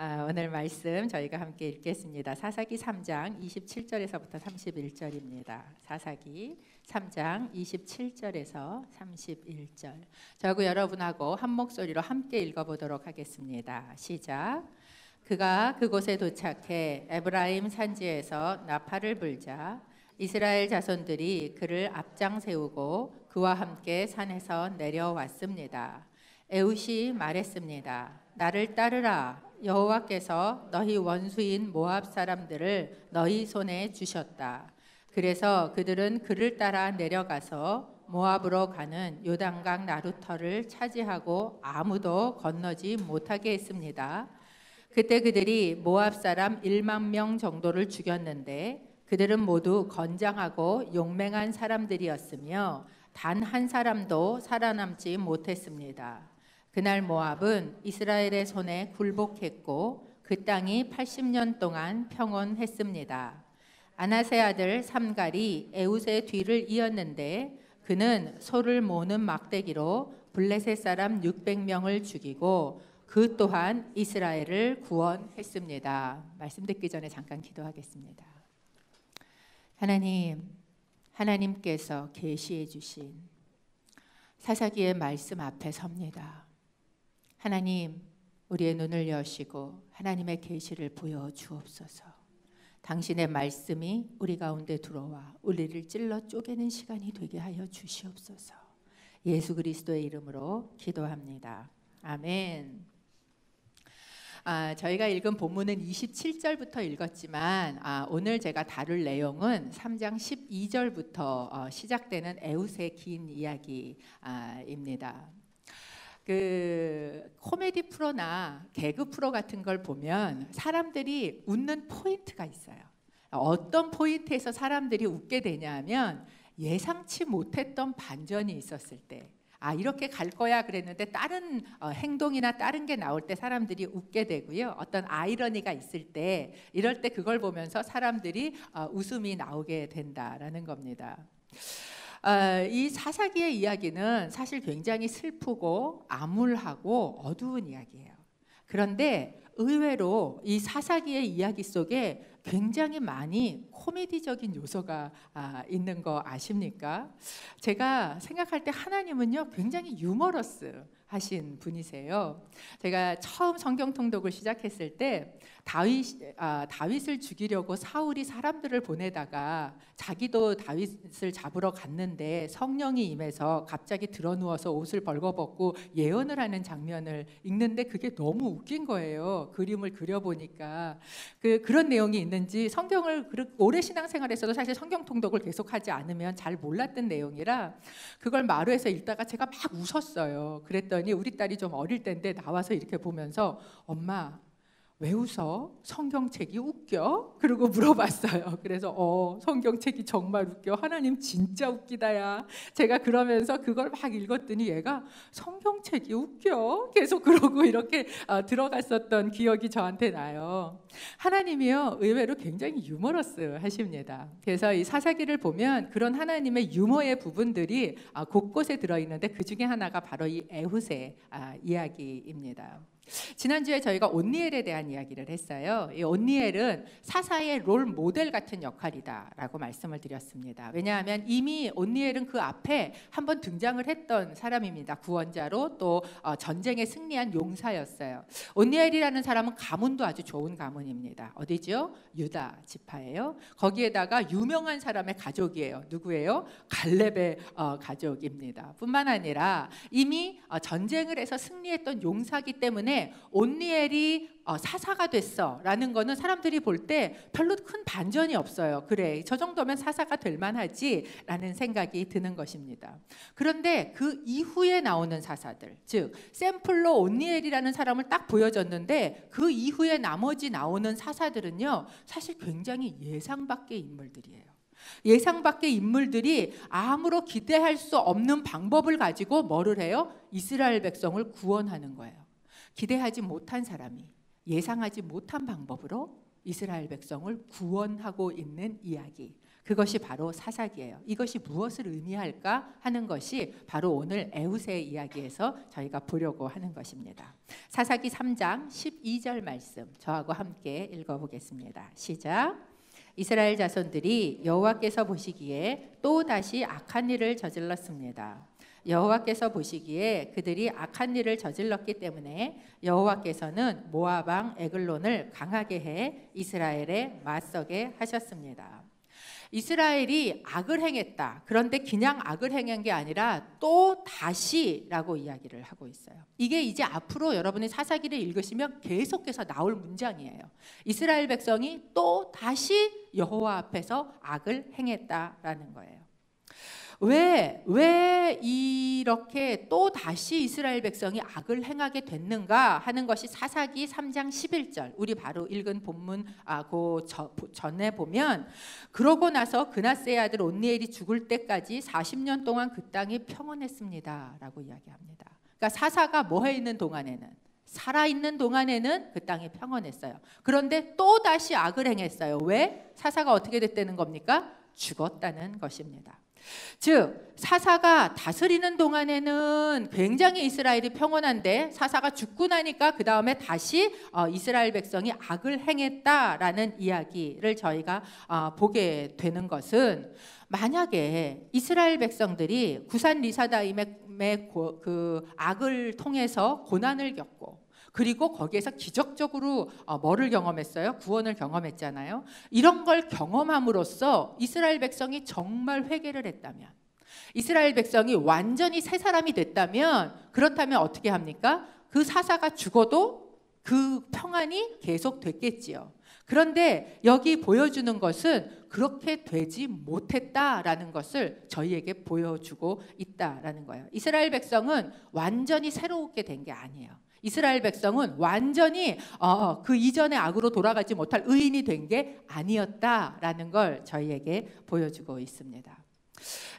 오늘 말씀 저희가 함께 읽겠습니다. 사사기 3장 27절에서부터 31절입니다. 사사기 3장 27절에서 31절. 저하고 여러분하고 한 목소리로 함께 읽어보도록 하겠습니다. 시작. 그가 그곳에 도착해 에브라임 산지에서 나팔을 불자 이스라엘 자손들이 그를 앞장 세우고 그와 함께 산에서 내려왔습니다. 에훗이 말했습니다. 나를 따르라. 여호와께서 너희 원수인 모압 사람들을 너희 손에 주셨다. 그래서 그들은 그를 따라 내려가서 모압으로 가는 요단강 나루터를 차지하고 아무도 건너지 못하게 했습니다. 그때 그들이 모압 사람 1만 명 정도를 죽였는데 그들은 모두 건장하고 용맹한 사람들이었으며 단 한 사람도 살아남지 못했습니다. 그날 모압은 이스라엘의 손에 굴복했고 그 땅이 80년 동안 평온했습니다. 아나세 아들 삼갈이 에훗의 뒤를 이었는데 그는 소를 모는 막대기로 블레셋 사람 600명을 죽이고 그 또한 이스라엘을 구원했습니다. 말씀 듣기 전에 잠깐 기도하겠습니다. 하나님께서 계시해 주신 사사기의 말씀 앞에 섭니다. 하나님, 우리의 눈을 여시고 하나님의 계시를 보여주옵소서. 당신의 말씀이 우리 가운데 들어와 우리를 찔러 쪼개는 시간이 되게 하여 주시옵소서. 예수 그리스도의 이름으로 기도합니다. 아멘. 저희가 읽은 본문은 27절부터 읽었지만 오늘 제가 다룰 내용은 3장 12절부터 시작되는 에훗의 긴 이야기입니다. 그 코미디 프로나 개그 프로 같은 걸 보면 사람들이 웃는 포인트가 있어요. 어떤 포인트에서 사람들이 웃게 되냐면 예상치 못했던 반전이 있었을 때, 이렇게 갈 거야 그랬는데 다른 행동이나 다른 게 나올 때 사람들이 웃게 되고요. 어떤 아이러니가 있을 때, 이럴 때 그걸 보면서 사람들이 웃음이 나오게 된다라는 겁니다. 이 사사기의 이야기는 사실 굉장히 슬프고 암울하고 어두운 이야기예요. 그런데 의외로 이 사사기의 이야기 속에 굉장히 많이 코미디적인 요소가 있는 거 아십니까? 제가 생각할 때 하나님은요 굉장히 유머러스 하신 분이세요. 제가 처음 성경 통독을 시작했을 때 다윗을 죽이려고 사울이 사람들을 보내다가 자기도 다윗을 잡으러 갔는데 성령이 임해서 갑자기 드러누워서 옷을 벌거벗고 예언을 하는 장면을 읽는데 그게 너무 웃긴 거예요. 그림을 그려보니까 그런 내용이 있는지 성경을 오래 신앙생활에서도 사실 성경 통독을 계속하지 않으면 잘 몰랐던 내용이라 그걸 마루에서 읽다가 제가 막 웃었어요. 그랬더니 우리 딸이 좀 어릴 때인데 나와서 이렇게 보면서 엄마 왜 웃어? 성경책이 웃겨? 그러고 물어봤어요. 그래서 성경책이 정말 웃겨. 하나님 진짜 웃기다야. 제가 그러면서 그걸 막 읽었더니 얘가 성경책이 웃겨? 계속 그러고 이렇게 들어갔었던 기억이 저한테 나요. 하나님이요 의외로 굉장히 유머러스 하십니다. 그래서 이 사사기를 보면 그런 하나님의 유머의 부분들이 곳곳에 들어있는데 그 중에 하나가 바로 이 에훗의 이야기입니다. 지난주에 저희가 온니엘에 대한 이야기를 했어요. 이 온니엘은 사사의 롤 모델 같은 역할이다라고 말씀을 드렸습니다. 왜냐하면 이미 온니엘은 그 앞에 한번 등장을 했던 사람입니다. 구원자로 또 전쟁에 승리한 용사였어요. 온니엘이라는 사람은 가문도 아주 좋은 가문입니다. 어디죠? 유다 지파예요. 거기에다가 유명한 사람의 가족이에요. 누구예요? 갈렙의 가족입니다. 뿐만 아니라 이미 전쟁을 해서 승리했던 용사기 때문에 온니엘이 사사가 됐어 라는 거는 사람들이 볼 때 별로 큰 반전이 없어요. 그래, 저 정도면 사사가 될 만하지 라는 생각이 드는 것입니다. 그런데 그 이후에 나오는 사사들, 즉 샘플로 온니엘이라는 사람을 딱 보여줬는데 그 이후에 나머지 나오는 사사들은요 사실 굉장히 예상 밖의 인물들이에요. 예상 밖의 인물들이 아무로 기대할 수 없는 방법을 가지고 뭐를 해요? 이스라엘 백성을 구원하는 거예요. 기대하지 못한 사람이 예상하지 못한 방법으로 이스라엘 백성을 구원하고 있는 이야기. 그것이 바로 사사기예요. 이것이 무엇을 의미할까 하는 것이 바로 오늘 에훗의 이야기에서 저희가 보려고 하는 것입니다. 사사기 3장 12절 말씀 저하고 함께 읽어보겠습니다. 시작. 이스라엘 자손들이 여호와께서 보시기에 또 다시 악한 일을 저질렀습니다. 여호와께서 보시기에 그들이 악한 일을 저질렀기 때문에 여호와께서는 모압 왕 에글론을 강하게 해 이스라엘에 맞서게 하셨습니다. 이스라엘이 악을 행했다. 그런데 그냥 악을 행한 게 아니라 또 다시라고 이야기를 하고 있어요. 이게 이제 앞으로 여러분이 사사기를 읽으시면 계속해서 나올 문장이에요. 이스라엘 백성이 또 다시 여호와 앞에서 악을 행했다라는 거예요. 왜 이렇게 또 다시 이스라엘 백성이 악을 행하게 됐는가 하는 것이 사사기 3장 11절 우리 바로 읽은 본문 그 전에 보면 그러고 나서 그나스의 아들 온니엘이 죽을 때까지 40년 동안 그 땅이 평온했습니다 라고 이야기합니다. 그러니까 사사가 뭐해 있는 동안에는 살아있는 동안에는 그 땅이 평온했어요. 그런데 또 다시 악을 행했어요. 왜? 사사가 어떻게 됐다는 겁니까? 죽었다는 것입니다. 즉 사사가 다스리는 동안에는 굉장히 이스라엘이 평온한데 사사가 죽고 나니까 그 다음에 다시 이스라엘 백성이 악을 행했다라는 이야기를 저희가 보게 되는 것은 만약에 이스라엘 백성들이 구산 리사다임의 그 악을 통해서 고난을 겪고 그리고 거기에서 기적적으로 뭐를 경험했어요? 구원을 경험했잖아요. 이런 걸 경험함으로써 이스라엘 백성이 정말 회개를 했다면, 이스라엘 백성이 완전히 새 사람이 됐다면, 그렇다면 어떻게 합니까? 그 사사가 죽어도 그 평안이 계속됐겠지요. 그런데 여기 보여주는 것은 그렇게 되지 못했다라는 것을 저희에게 보여주고 있다라는 거예요. 이스라엘 백성은 완전히 새롭게 된 게 아니에요. 이스라엘 백성은 완전히 그 이전의 악으로 돌아가지 못할 의인이 된 게 아니었다라는 걸 저희에게 보여주고 있습니다.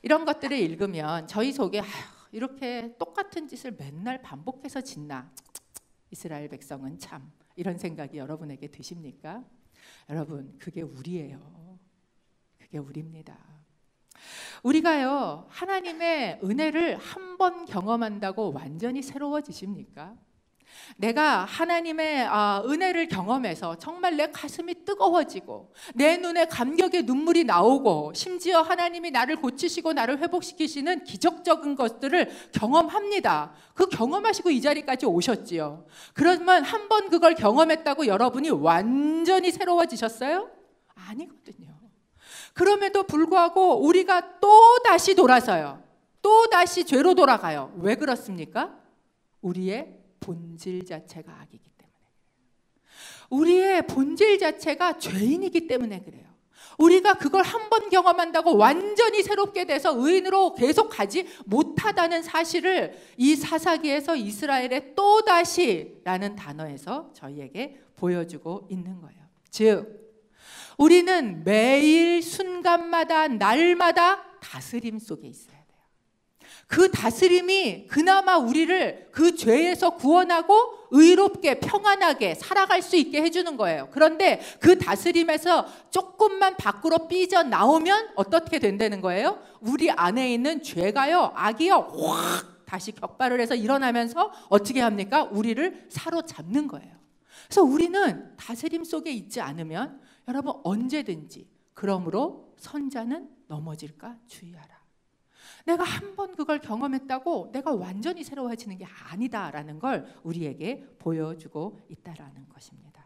이런 것들을 읽으면 저희 속에 이렇게 똑같은 짓을 맨날 반복해서 짓나? 이스라엘 백성은 참 이런 생각이 여러분에게 드십니까? 여러분 그게 우리예요. 그게 우리입니다. 우리가요 하나님의 은혜를 한 번 경험한다고 완전히 새로워지십니까? 내가 하나님의 은혜를 경험해서 정말 내 가슴이 뜨거워지고 내 눈에 감격의 눈물이 나오고 심지어 하나님이 나를 고치시고 나를 회복시키시는 기적적인 것들을 경험합니다. 그 경험하시고 이 자리까지 오셨지요. 그러면 한 번 그걸 경험했다고 여러분이 완전히 새로워지셨어요? 아니거든요. 그럼에도 불구하고 우리가 또 다시 돌아서요. 또 다시 죄로 돌아가요. 왜 그렇습니까? 우리의 본질 자체가 악이기 때문에 그래요. 우리의 본질 자체가 죄인이기 때문에 그래요. 우리가 그걸 한 번 경험한다고 완전히 새롭게 돼서 의인으로 계속 가지 못하다는 사실을 이 사사기에서 이스라엘의 또다시라는 단어에서 저희에게 보여주고 있는 거예요. 즉 우리는 매일 순간마다 날마다 다스림 속에 있어요. 그 다스림이 그나마 우리를 그 죄에서 구원하고 의롭게 평안하게 살아갈 수 있게 해주는 거예요. 그런데 그 다스림에서 조금만 밖으로 삐져나오면 어떻게 된다는 거예요? 우리 안에 있는 죄가요, 악이요, 확 다시 격발을 해서 일어나면서 어떻게 합니까? 우리를 사로잡는 거예요. 그래서 우리는 다스림 속에 있지 않으면 여러분 언제든지 그러므로 선자는 넘어질까 주의하라. 내가 한 번 그걸 경험했다고 내가 완전히 새로워지는 게 아니다라는 걸 우리에게 보여주고 있다라는 것입니다.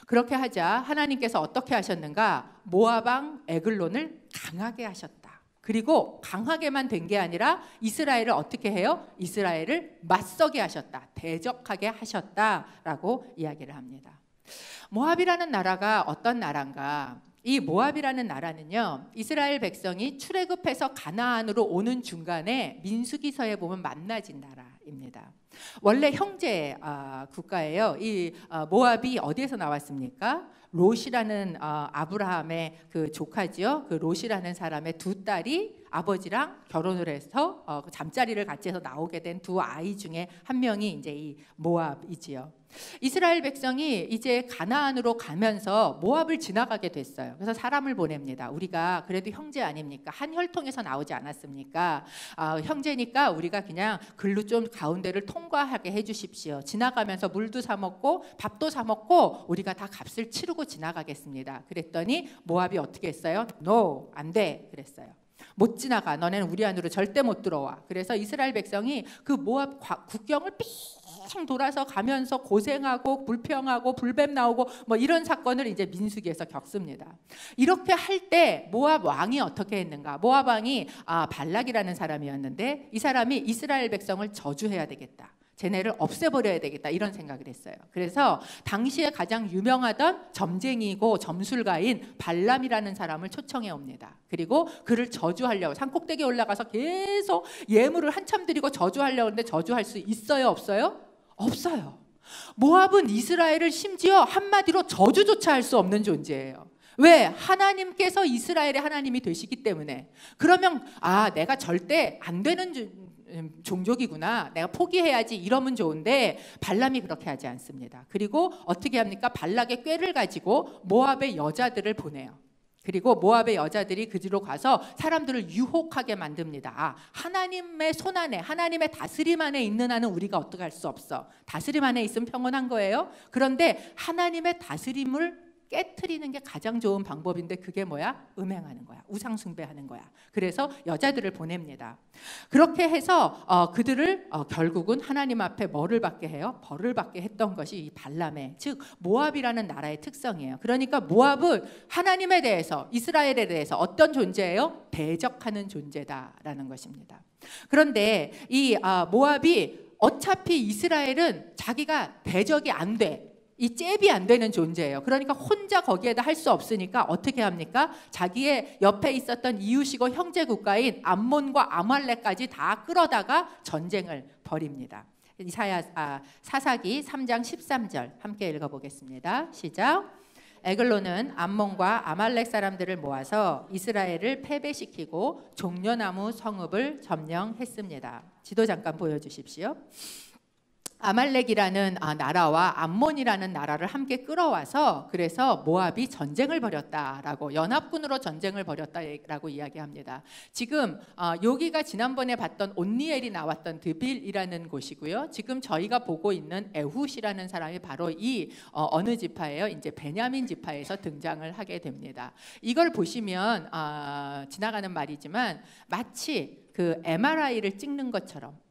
그렇게 하자 하나님께서 어떻게 하셨는가? 모압 왕 에글론을 강하게 하셨다. 그리고 강하게만 된 게 아니라 이스라엘을 어떻게 해요? 이스라엘을 맞서게 하셨다. 대적하게 하셨다라고 이야기를 합니다. 모압이라는 나라가 어떤 나라인가? 이 모압이라는 나라는요 이스라엘 백성이 출애굽해서 가나안으로 오는 중간에 민수기서에 보면 만나진 나라입니다. 원래 형제 국가예요. 이 모압이 어디에서 나왔습니까? 롯이라는 아브라함의 그 조카지요. 그 롯이라는 사람의 두 딸이 아버지랑 결혼을 해서 잠자리를 같이 해서 나오게 된 두 아이 중에 한 명이 이제 이 모압이지요. 이스라엘 백성이 이제 가나안으로 가면서 모압을 지나가게 됐어요. 그래서 사람을 보냅니다. 우리가 그래도 형제 아닙니까? 한 혈통에서 나오지 않았습니까? 형제니까 우리가 그냥 글로 좀 가운데를 통과하게 해주십시오. 지나가면서 물도 사 먹고 밥도 사 먹고 우리가 다 값을 치르고 지나가겠습니다. 그랬더니 모압이 어떻게 했어요? No, 안 돼 그랬어요. 못 지나가. 너네는 우리 안으로 절대 못 들어와. 그래서 이스라엘 백성이 그 모압 국경을 삥 돌아서 가면서 고생하고 불평하고 불뱀 나오고 뭐 이런 사건을 이제 민수기에서 겪습니다. 이렇게 할 때 모압 왕이 어떻게 했는가? 모압 왕이 발락이라는 사람이었는데 이 사람이 이스라엘 백성을 저주해야 되겠다. 쟤네를 없애버려야 되겠다 이런 생각을 했어요. 그래서 당시에 가장 유명하던 점쟁이고 점술가인 발람이라는 사람을 초청해 옵니다. 그리고 그를 저주하려고 산꼭대기에 올라가서 계속 예물을 한참 드리고 저주하려고 하는데 저주할 수 있어요? 없어요? 없어요. 모압은 이스라엘을 심지어 한마디로 저주조차 할 수 없는 존재예요. 왜? 하나님께서 이스라엘의 하나님이 되시기 때문에. 그러면 내가 절대 안 되는 종족이구나, 내가 포기해야지 이러면 좋은데 발람이 그렇게 하지 않습니다. 그리고 어떻게 합니까? 발락의 꾀를 가지고 모압의 여자들을 보내요. 그리고 모압의 여자들이 그 뒤로 가서 사람들을 유혹하게 만듭니다. 하나님의 손 안에, 하나님의 다스림 안에 있는 한은 우리가 어떻게 할 수 없어. 다스림 안에 있으면 평온한 거예요. 그런데 하나님의 다스림을 깨트리는 게 가장 좋은 방법인데 그게 뭐야? 음행하는 거야. 우상 숭배하는 거야. 그래서 여자들을 보냅니다. 그렇게 해서 그들을 결국은 하나님 앞에 뭐를 받게 해요? 벌을 받게 했던 것이 이 발람의, 즉 모압이라는 나라의 특성이에요. 그러니까 모압은 하나님에 대해서, 이스라엘에 대해서 어떤 존재예요? 대적하는 존재다라는 것입니다. 그런데 이 모압이 어차피 이스라엘은 자기가 대적이 안 돼. 이 잽이 안 되는 존재예요. 그러니까 혼자 거기에다 할 수 없으니까 어떻게 합니까? 자기의 옆에 있었던 이웃이고 형제 국가인 암몬과 아말렉까지 다 끌어다가 전쟁을 벌입니다. 사사기 3장 13절 함께 읽어보겠습니다. 시작. 에글론은 암몬과 아말렉 사람들을 모아서 이스라엘을 패배시키고 종려나무 성읍을 점령했습니다. 지도 잠깐 보여주십시오. 아말렉이라는 나라와 암몬이라는 나라를 함께 끌어와서 그래서 모압이 전쟁을 벌였다라고, 연합군으로 전쟁을 벌였다라고 이야기합니다. 지금 여기가 지난번에 봤던 온니엘이 나왔던 드빌이라는 곳이고요. 지금 저희가 보고 있는 에훗이라는 사람이 바로 이 어느 지파예요? 이제 베냐민 지파에서 등장을 하게 됩니다. 이걸 보시면 지나가는 말이지만 마치 그 MRI를 찍는 것처럼,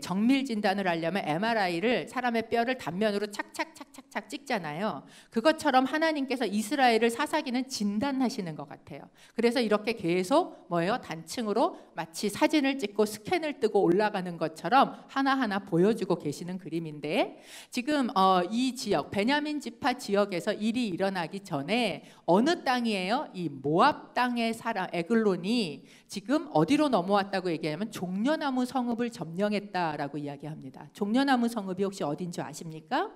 정밀 진단을 하려면 MRI를 사람의 뼈를 단면으로 착착착착착 찍잖아요. 그것처럼 하나님께서 이스라엘을 사사기는 진단하시는 것 같아요. 그래서 이렇게 계속 뭐예요? 단층으로 마치 사진을 찍고 스캔을 뜨고 올라가는 것처럼 하나하나 보여주고 계시는 그림인데, 지금 이 지역 베냐민 지파 지역에서 일이 일어나기 전에 어느 땅이에요? 이 모압 땅의 사람 에글론이 지금 어디로 넘어왔다고 얘기하면 종려나무 성읍을 점령했다라고 이야기합니다. 종려나무 성읍이 혹시 어딘 줄 아십니까?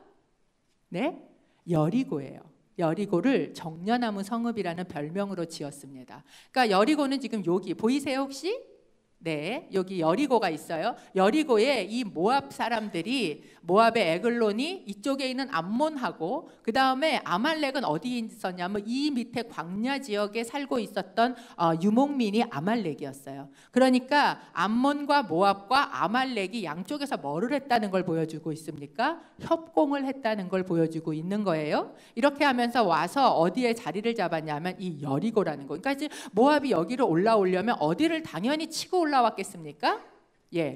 네? 여리고예요. 여리고를 종려나무 성읍이라는 별명으로 지었습니다. 그러니까 여리고는 지금 여기 보이세요 혹시? 네, 여기 여리고가 있어요. 여리고에 이 모압 사람들이, 모압의 에글론이 이쪽에 있는 암몬하고 그 다음에 아말렉은 어디에 있었냐면 이 밑에 광야 지역에 살고 있었던 유목민이 아말렉이었어요. 그러니까 암몬과 모압과 아말렉이 양쪽에서 뭐를 했다는 걸 보여주고 있습니까? 협공을 했다는 걸 보여주고 있는 거예요. 이렇게 하면서 와서 어디에 자리를 잡았냐면 이 여리고라는 거. 그러니까 모압이 여기로 올라오려면 어디를 당연히 치고 올라왔겠습니까?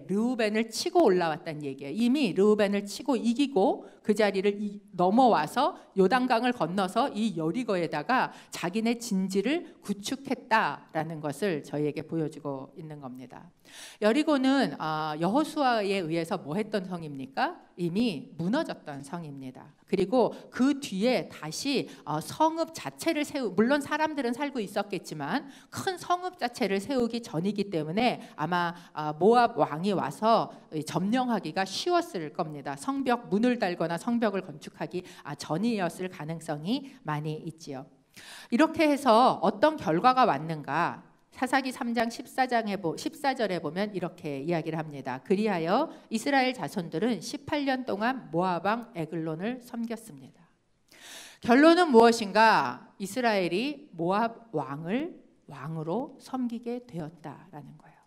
르우벤을 치고 올라왔다는 얘기예요. 이미 르우벤을 치고 이기고 그 자리를 넘어와서 요단강을 건너서 이 여리고에다가 자기네 진지를 구축했다라는 것을 저희에게 보여주고 있는 겁니다. 여리고는 여호수아에 의해서 뭐 했던 성입니까? 이미 무너졌던 성입니다. 그리고 그 뒤에 다시 성읍 자체를 물론 사람들은 살고 있었겠지만 큰 성읍 자체를 세우기 전이기 때문에 아마 모압 왕이 와서 점령하기가 쉬웠을 겁니다. 성벽 문을 달거나 성벽을 건축하기 전이었을 가능성이 많이 있지요. 이렇게 해서 어떤 결과가 왔는가? 사사기 3장 14절에 보면 이렇게 이야기를 합니다. 그리하여 이스라엘 자손들은 18년 동안 모압 왕 에글론을 섬겼습니다. 결론은 무엇인가? 이스라엘이 모압 왕을 왕으로 섬기게 되었다라는 거예요.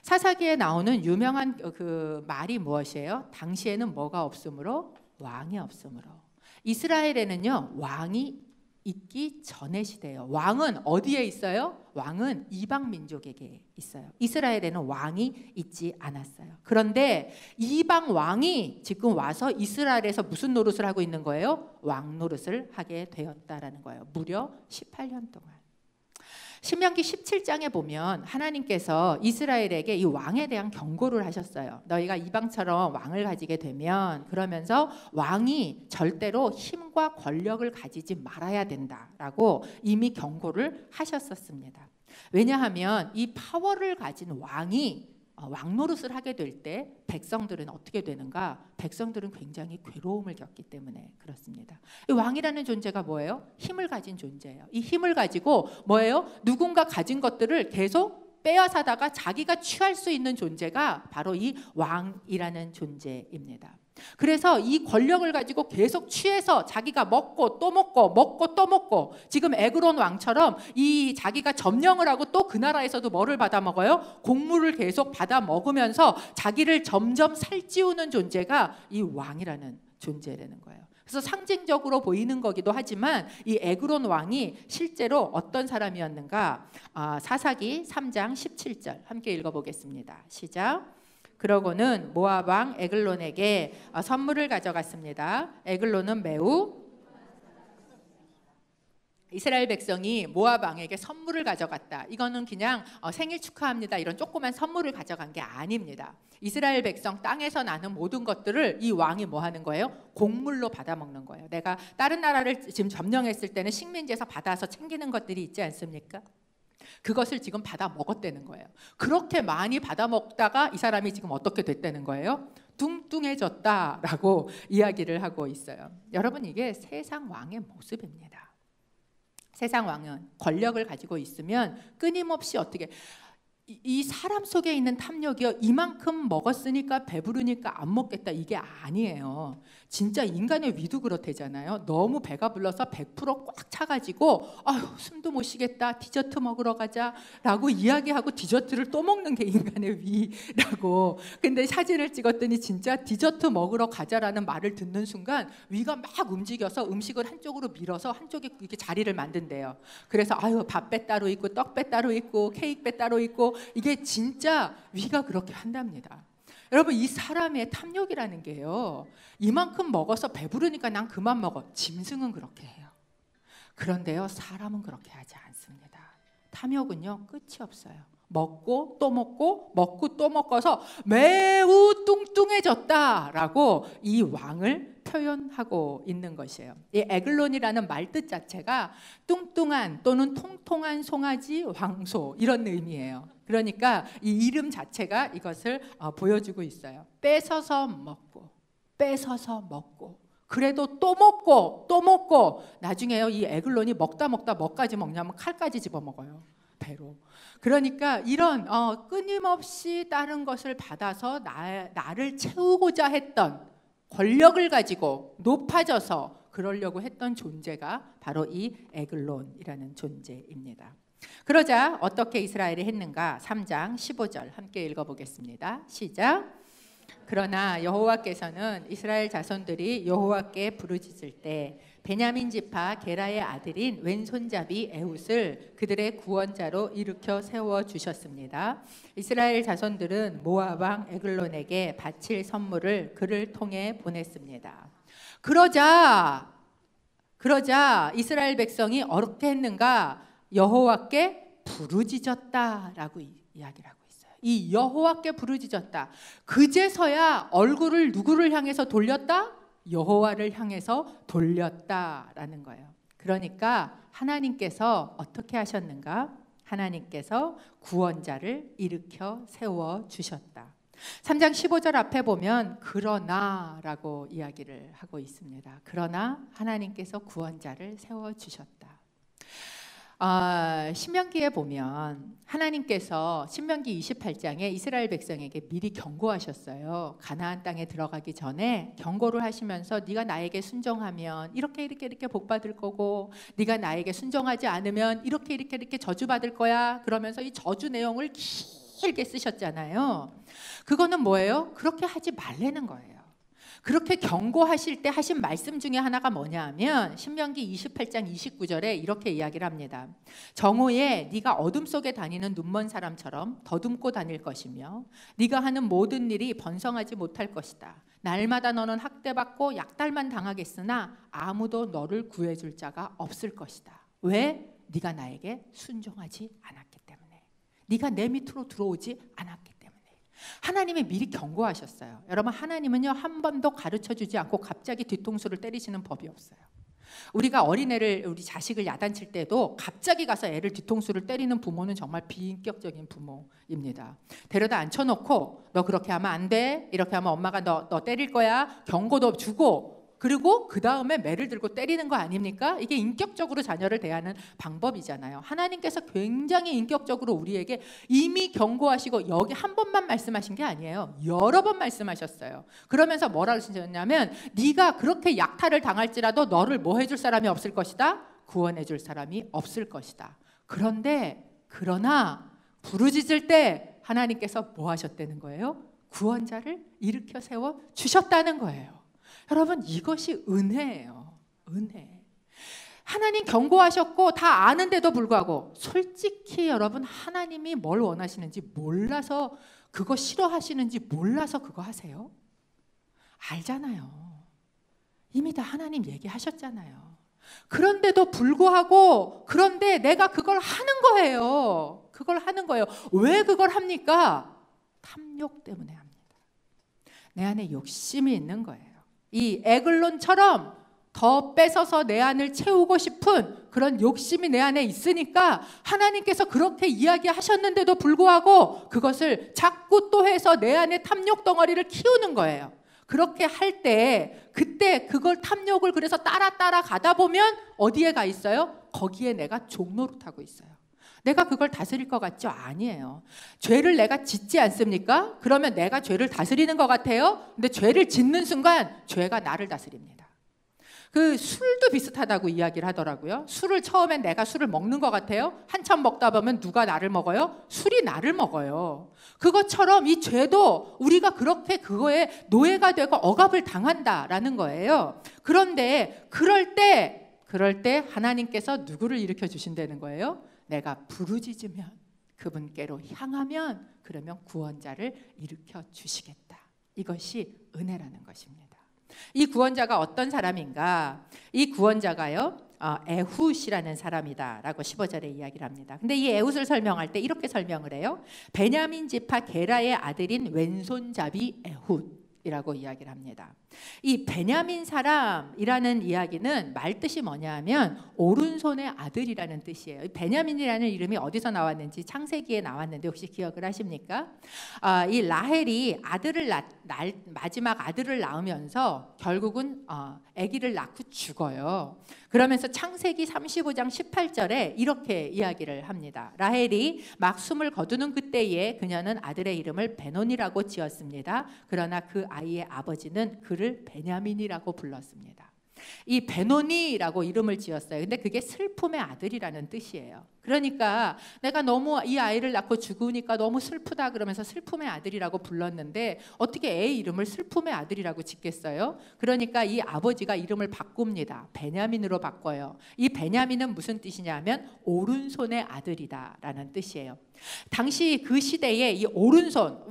사사기에 나오는 유명한 그 말이 무엇이에요? 당시에는 뭐가 없으므로? 왕이 없으므로. 이스라엘에는요, 왕이 있기 전의 시대예요. 왕은 어디에 있어요? 왕은 이방 민족에게 있어요. 이스라엘에는 왕이 있지 않았어요. 그런데 이방 왕이 지금 와서 이스라엘에서 무슨 노릇을 하고 있는 거예요? 왕 노릇을 하게 되었다라는 거예요. 무려 18년 동안. 신명기 17장에 보면 하나님께서 이스라엘에게 이 왕에 대한 경고를 하셨어요. 너희가 이방처럼 왕을 가지게 되면, 그러면서 왕이 절대로 힘과 권력을 가지지 말아야 된다라고 이미 경고를 하셨었습니다. 왜냐하면 이 파워를 가진 왕이 왕 노릇을 하게 될 때 백성들은 어떻게 되는가? 백성들은 굉장히 괴로움을 겪기 때문에 그렇습니다. 이 왕이라는 존재가 뭐예요? 힘을 가진 존재예요. 이 힘을 가지고 뭐예요? 누군가 가진 것들을 계속 빼앗아다가 자기가 취할 수 있는 존재가 바로 이 왕이라는 존재입니다. 그래서 이 권력을 가지고 계속 취해서 자기가 먹고 또 먹고 먹고 또 먹고, 지금 에그론 왕처럼 이 자기가 점령을 하고 또 그 나라에서도 뭐를 받아 먹어요? 곡물을 계속 받아 먹으면서 자기를 점점 살찌우는 존재가 이 왕이라는 존재라는 거예요. 그래서 상징적으로 보이는 거기도 하지만 이 에그론 왕이 실제로 어떤 사람이었는가? 사사기 3장 17절 함께 읽어보겠습니다. 시작. 그러고는 모압 왕 에글론에게 선물을 가져갔습니다. 에글론은 매우 이스라엘 백성이 모압 왕에게 선물을 가져갔다. 이거는 그냥 생일 축하합니다 이런 조그만 선물을 가져간 게 아닙니다. 이스라엘 백성 땅에서 나는 모든 것들을 이 왕이 뭐 하는 거예요? 곡물로 받아 먹는 거예요. 내가 다른 나라를 지금 점령했을 때는 식민지에서 받아서 챙기는 것들이 있지 않습니까? 그것을 지금 받아 먹었다는 거예요. 그렇게 많이 받아 먹다가 이 사람이 지금 어떻게 됐다는 거예요? 뚱뚱해졌다라고 이야기를 하고 있어요. 여러분, 이게 세상 왕의 모습입니다. 세상 왕은 권력을 가지고 있으면 끊임없이 어떻게, 이 사람 속에 있는 탐욕이요, 이만큼 먹었으니까 배부르니까 안 먹겠다, 이게 아니에요. 진짜 인간의 위도 그렇대잖아요. 너무 배가 불러서 100%꽉 차가지고 아유 숨도 못 쉬겠다, 디저트 먹으러 가자 라고 이야기하고 디저트를 또 먹는 게 인간의 위라고. 근데 사진을 찍었더니 진짜 디저트 먹으러 가자라는 말을 듣는 순간 위가 막 움직여서 음식을 한쪽으로 밀어서 한쪽에 이렇게 자리를 만든대요. 그래서 아유 밥배 따로 있고 떡배 따로 있고 케이크배 따로 있고, 이게 진짜 위가 그렇게 한답니다. 여러분, 이 사람의 탐욕이라는 게요, 이만큼 먹어서 배부르니까 난 그만 먹어. 짐승은 그렇게 해요. 그런데요, 사람은 그렇게 하지 않습니다. 탐욕은요, 끝이 없어요. 먹고 또 먹고 먹고 또 먹어서 매우 뚱뚱해졌다라고 이 왕을 표현하고 있는 것이에요. 이 에글론이라는 말뜻 자체가 뚱뚱한 또는 통통한 송아지, 황소 이런 의미예요. 그러니까 이 이름 자체가 이것을 보여주고 있어요. 뺏어서 먹고 뺏어서 먹고, 그래도 또 먹고 또 먹고, 나중에요 이 에글론이 먹다 뭐까지 먹냐면 칼까지 집어먹어요, 배로. 그러니까 이런 끊임없이 다른 것을 받아서 나를 채우고자 했던 권력을 가지고 높아져서 그러려고 했던 존재가 바로 이 에글론이라는 존재입니다. 그러자 어떻게 이스라엘이 했는가? 3장 15절 함께 읽어보겠습니다. 시작. 그러나 여호와께서는 이스라엘 자손들이 여호와께 부르짖을 때 베냐민 지파 게라의 아들인 왼손잡이 에훗을 그들의 구원자로 일으켜 세워 주셨습니다. 이스라엘 자손들은 모압 왕 에글론에게 바칠 선물을 그를 통해 보냈습니다. 그러자 이스라엘 백성이 어떻게 했는가? 여호와께 부르짖었다라고 이야기를 하고 있어요. 이 여호와께 부르짖었다. 그제서야 얼굴을 누구를 향해서 돌렸다? 여호와를 향해서 돌렸다라는 거예요. 그러니까 하나님께서 어떻게 하셨는가? 하나님께서 구원자를 일으켜 세워 주셨다. 3장 15절 앞에 보면 그러나라고 이야기를 하고 있습니다. 그러나 하나님께서 구원자를 세워 주셨다. 신명기에 보면 하나님께서 신명기 28장에 이스라엘 백성에게 미리 경고하셨어요. 가나안 땅에 들어가기 전에 경고를 하시면서 네가 나에게 순종하면 이렇게 복 받을 거고, 네가 나에게 순종하지 않으면 이렇게 저주받을 거야. 그러면서 이 저주 내용을 길게 쓰셨잖아요. 그거는 뭐예요? 그렇게 하지 말라는 거예요. 그렇게 경고하실 때 하신 말씀 중에 하나가 뭐냐 하면 신명기 28장 29절에 이렇게 이야기를 합니다. 정오에 네가 어둠 속에 다니는 눈먼 사람처럼 더듬고 다닐 것이며 네가 하는 모든 일이 번성하지 못할 것이다. 날마다 너는 학대받고 약탈만 당하겠으나 아무도 너를 구해줄 자가 없을 것이다. 왜? 네가 나에게 순종하지 않았기 때문에. 네가 내 밑으로 들어오지 않았기 때문에. 하나님이 미리 경고하셨어요. 여러분, 하나님은요 한 번도 가르쳐주지 않고 갑자기 뒤통수를 때리시는 법이 없어요. 우리가 어린애를, 우리 자식을 야단칠 때도 갑자기 가서 애를 뒤통수를 때리는 부모는 정말 비인격적인 부모입니다. 데려다 앉혀놓고 너 그렇게 하면 안 돼, 이렇게 하면 엄마가 너 때릴 거야, 경고도 주고, 그리고 그 다음에 매를 들고 때리는 거 아닙니까? 이게 인격적으로 자녀를 대하는 방법이잖아요. 하나님께서 굉장히 인격적으로 우리에게 이미 경고하시고, 여기 한 번만 말씀하신 게 아니에요. 여러 번 말씀하셨어요. 그러면서 뭐라고 하셨냐면 네가 그렇게 약탈을 당할지라도 너를 뭐 해줄 사람이 없을 것이다? 구원해 줄 사람이 없을 것이다. 그러나 부르짖을 때 하나님께서 뭐 하셨다는 거예요? 구원자를 일으켜 세워 주셨다는 거예요. 여러분, 이것이 은혜예요. 은혜. 하나님 경고하셨고 다 아는데도 불구하고, 솔직히 여러분, 하나님이 뭘 원하시는지 몰라서, 그거 싫어하시는지 몰라서 그거 하세요? 알잖아요. 이미 다 하나님 얘기하셨잖아요. 그런데도 불구하고, 그런데 내가 그걸 하는 거예요. 그걸 하는 거예요. 왜 그걸 합니까? 탐욕 때문에 합니다. 내 안에 욕심이 있는 거예요. 이 에글론처럼 더 뺏어서 내 안을 채우고 싶은 그런 욕심이 내 안에 있으니까 하나님께서 그렇게 이야기하셨는데도 불구하고 그것을 자꾸 또 해서 내 안에 탐욕 덩어리를 키우는 거예요. 그렇게 할 때, 그때 그걸 탐욕을 그래서 따라 가다 보면 어디에 가 있어요? 거기에 내가 종노릇하고 있어요. 내가 그걸 다스릴 것 같죠? 아니에요. 죄를 내가 짓지 않습니까? 그러면 내가 죄를 다스리는 것 같아요? 근데 죄를 짓는 순간 죄가 나를 다스립니다. 그 술도 비슷하다고 이야기를 하더라고요. 술을 처음엔 내가 술을 먹는 것 같아요. 한참 먹다 보면 누가 나를 먹어요? 술이 나를 먹어요. 그것처럼 이 죄도 우리가 그렇게 그거에 노예가 되고 억압을 당한다라는 거예요. 그런데 그럴 때 하나님께서 누구를 일으켜 주신다는 거예요? 내가 부르짖으면, 그분께로 향하면, 그러면 구원자를 일으켜 주시겠다. 이것이 은혜라는 것입니다. 이 구원자가 어떤 사람인가? 이 구원자가요, 에훗이라는 사람이다 라고 15절에 이야기를 합니다. 근데 이 에훗을 설명할 때 이렇게 설명을 해요. 베냐민 지파 게라의 아들인 왼손잡이 에훗이라고 이야기를 합니다. 이 베냐민 사람이라는 이야기는 말뜻이 뭐냐 하면 오른손의 아들이라는 뜻이에요. 베냐민이라는 이름이 어디서 나왔는지 창세기에 나왔는데 혹시 기억을 하십니까? 이 라헬이 마지막 아들을 낳으면서 결국은 아기를 낳고 죽어요. 그러면서 창세기 35장 18절에 이렇게 이야기를 합니다. 라헬이 막 숨을 거두는 그때에 그녀는 아들의 이름을 베논이라고 지었습니다. 그러나 그 아이의 아버지는 그를 베냐민이라고 불렀습니다. 이 베논이라고 이름을 지었어요. 근데 그게 슬픔의 아들이라는 뜻이에요. 그러니까 내가 너무 이 아이를 낳고 죽으니까 너무 슬프다 그러면서 슬픔의 아들이라고 불렀는데 어떻게 애 이름을 슬픔의 아들이라고 짓겠어요? 그러니까 이 아버지가 이름을 바꿉니다. 베냐민으로 바꿔요. 이 베냐민은 무슨 뜻이냐면 오른손의 아들이다 라는 뜻이에요. 당시 그 시대에 이 오른손,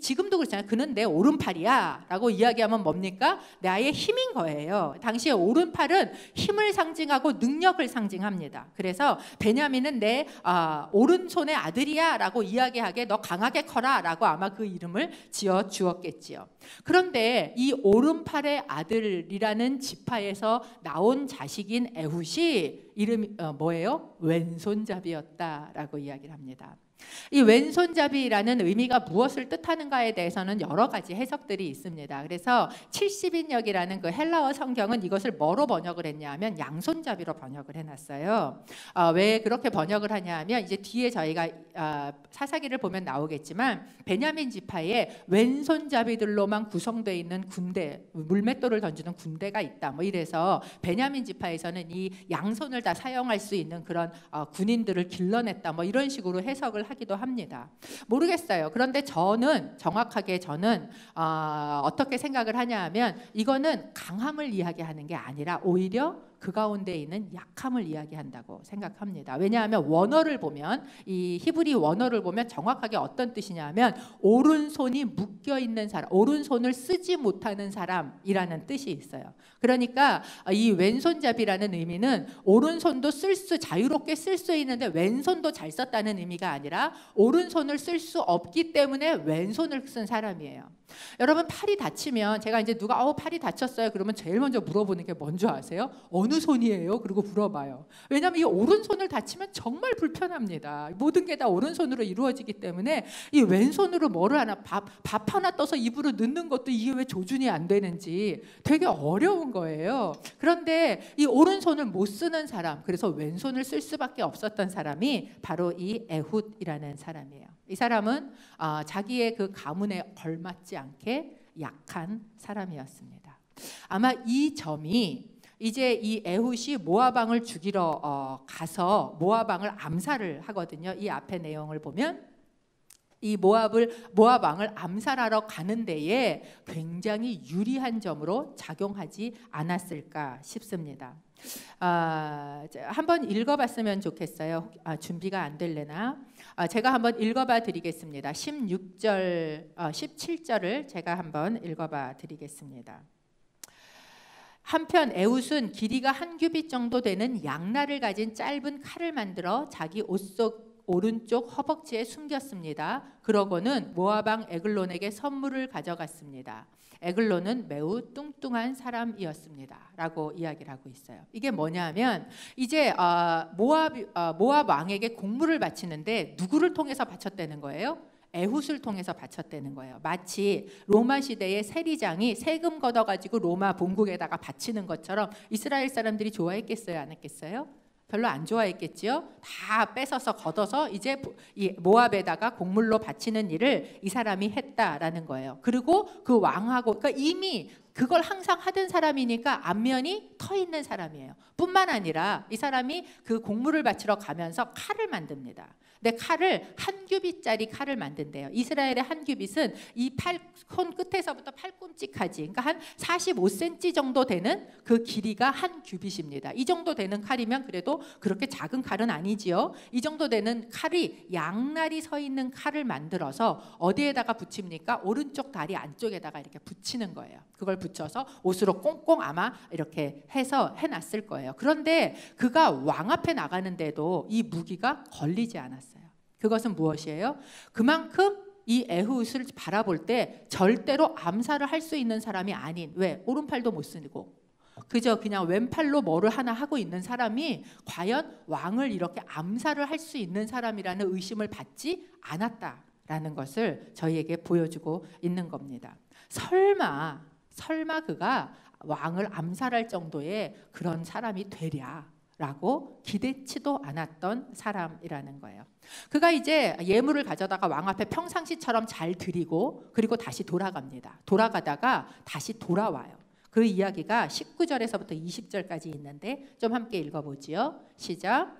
지금도 그렇잖아요. 그는 내 오른팔이야 라고 이야기하면 뭡니까? 나의 힘인 거예요. 당시에 오른팔은 힘을 상징하고 능력을 상징합니다. 그래서 베냐민은 내 오른손의 아들이야 라고 이야기하게 너 강하게 커라 라고 아마 그 이름을 지어 주었겠지요. 그런데 이 오른팔의 아들이라는 지파에서 나온 자식인 에훗이 이름이 뭐예요? 왼손잡이였다라고 이야기를 합니다. 이 왼손잡이라는 의미가 무엇을 뜻하는가에 대해서는 여러 가지 해석들이 있습니다. 그래서 70인역이라는 그 헬라어 성경은 이것을 뭐로 번역을 했냐 하면 양손잡이로 번역을 해놨어요. 왜 그렇게 번역을 하냐 하면 이제 뒤에 저희가 사사기를 보면 나오겠지만 베냐민 지파에 왼손잡이들로만 구성되어 있는 군대, 물맷돌을 던지는 군대가 있다. 뭐 이래서 베냐민 지파에서는 이 양손을 다 사용할 수 있는 그런 군인들을 길러냈다. 뭐 이런 식으로 해석을 하기도 합니다. 모르겠어요. 그런데 정확하게 저는 어떻게 생각을 하냐 하면 이거는 강함을 이야기하는 게 아니라 오히려 그 가운데 있는 약함을 이야기한다고 생각합니다. 왜냐하면 원어를 보면 이 히브리 원어를 보면 정확하게 어떤 뜻이냐면 오른손이 묶여 있는 사람, 오른손을 쓰지 못하는 사람이라는 뜻이 있어요. 그러니까 이 왼손잡이라는 의미는 오른손도 자유롭게 쓸 수 있는데 왼손도 잘 썼다는 의미가 아니라 오른손을 쓸 수 없기 때문에 왼손을 쓴 사람이에요. 여러분 팔이 다치면 제가 이제 누가 팔이 다쳤어요 그러면 제일 먼저 물어보는 게 뭔지 아세요? 어느 손이에요? 그리고 물어봐요. 왜냐하면 이 오른손을 다치면 정말 불편합니다. 모든 게 다 오른손으로 이루어지기 때문에 이 왼손으로 뭐를 하나 밥 하나 떠서 입으로 넣는 것도 이게 왜 조준이 안 되는지 되게 어려운 거예요. 그런데 이 오른손을 못 쓰는 사람, 그래서 왼손을 쓸 수밖에 없었던 사람이 바로 이 에훗이라는 사람이에요. 이 사람은 자기의 그 가문에 걸맞지 않게 약한 사람이었습니다. 아마 이 점이 이제 이 에훗이 모압 왕을 죽이러 가서 모압 왕을 암살을 하거든요. 이 앞의 내용을 보면 이 모압 왕을 암살하러 가는 데에 굉장히 유리한 점으로 작용하지 않았을까 싶습니다. 한번 읽어봤으면 좋겠어요. 준비가 안 될래나? 제가 한번 읽어봐 드리겠습니다. 17절을 제가 한번 읽어봐 드리겠습니다. 한편 에훗은 길이가 한 규빗 정도 되는 양날을 가진 짧은 칼을 만들어 자기 옷 속 오른쪽 허벅지에 숨겼습니다. 그러고는 모압 왕 에글론에게 선물을 가져갔습니다. 에글론은 매우 뚱뚱한 사람이었습니다. 라고 이야기를 하고 있어요. 이게 뭐냐면 이제 모압 왕에게 공물을 바치는데 누구를 통해서 바쳤다는 거예요? 에훗을 통해서 바쳤다는 거예요. 마치 로마 시대의 세리장이 세금 걷어가지고 로마 본국에다가 바치는 것처럼 이스라엘 사람들이 좋아했겠어요? 안 했겠어요? 별로 안 좋아했겠지요. 다 뺏어서 걷어서 이제 이 모압에다가 공물로 바치는 일을 이 사람이 했다라는 거예요. 그리고 그 왕하고 그러니까 이미 그걸 항상 하던 사람이니까 안면이 터 있는 사람이에요. 뿐만 아니라 이 사람이 그 공물을 바치러 가면서 칼을 만듭니다. 근데 칼을 한 규빗짜리 칼을 만든대요. 이스라엘의 한 규빗은 이 손 끝에서부터 팔꿈치까지, 그러니까 한 45cm 정도 되는 그 길이가 한 규빗입니다. 이 정도 되는 칼이면 그래도 그렇게 작은 칼은 아니지요. 이 정도 되는 칼이 양날이 서 있는 칼을 만들어서 어디에다가 붙입니까? 오른쪽 다리 안쪽에다가 이렇게 붙이는 거예요. 그걸 붙여서 옷으로 꽁꽁 아마 이렇게 해서 해놨을 거예요. 그런데 그가 왕 앞에 나가는데도 이 무기가 걸리지 않았어요. 그것은 무엇이에요? 그만큼 이 에훗을 바라볼 때 절대로 암살을 할 수 있는 사람이 아닌, 왜? 오른팔도 못 쓰고 그저 그냥 왼팔로 뭐를 하나 하고 있는 사람이 과연 왕을 이렇게 암살을 할 수 있는 사람이라는 의심을 받지 않았다라는 것을 저희에게 보여주고 있는 겁니다. 설마 그가 왕을 암살할 정도의 그런 사람이 되랴라고 기대치도 않았던 사람이라는 거예요. 그가 이제 예물을 가져다가 왕 앞에 평상시처럼 잘 드리고 그리고 다시 돌아갑니다. 돌아가다가 다시 돌아와요. 그 이야기가 19절에서부터 20절까지 있는데 좀 함께 읽어보지요. 시작.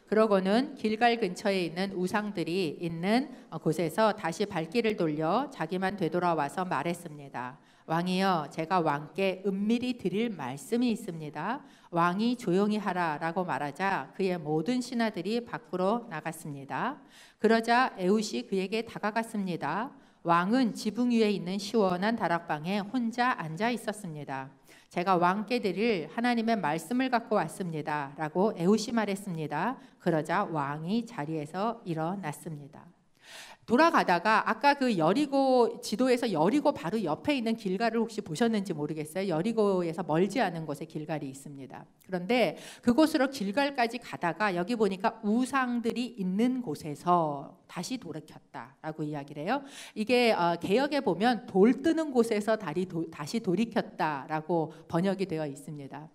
그러고는 길갈 근처에 있는 우상들이 있는 곳에서 다시 발길을 돌려 자기만 되돌아와서 말했습니다. 왕이여, 제가 왕께 은밀히 드릴 말씀이 있습니다. 왕이 조용히 하라라고 말하자 그의 모든 신하들이 밖으로 나갔습니다. 그러자 에훗이 그에게 다가갔습니다. 왕은 지붕 위에 있는 시원한 다락방에 혼자 앉아 있었습니다. 제가 왕께 드릴 하나님의 말씀을 갖고 왔습니다. 라고 에훗이 말했습니다. 그러자 왕이 자리에서 일어났습니다. 돌아가다가 아까 그 여리고 지도에서 여리고 바로 옆에 있는 길갈을 혹시 보셨는지 모르겠어요. 여리고에서 멀지 않은 곳에 길갈이 있습니다. 그런데 그곳으로 길갈까지 가다가 여기 보니까 우상들이 있는 곳에서 다시 돌이켰다라고 이야기를 해요. 이게 개역에 보면 돌 뜨는 곳에서 다시 돌이켰다라고 번역이 되어 있습니다.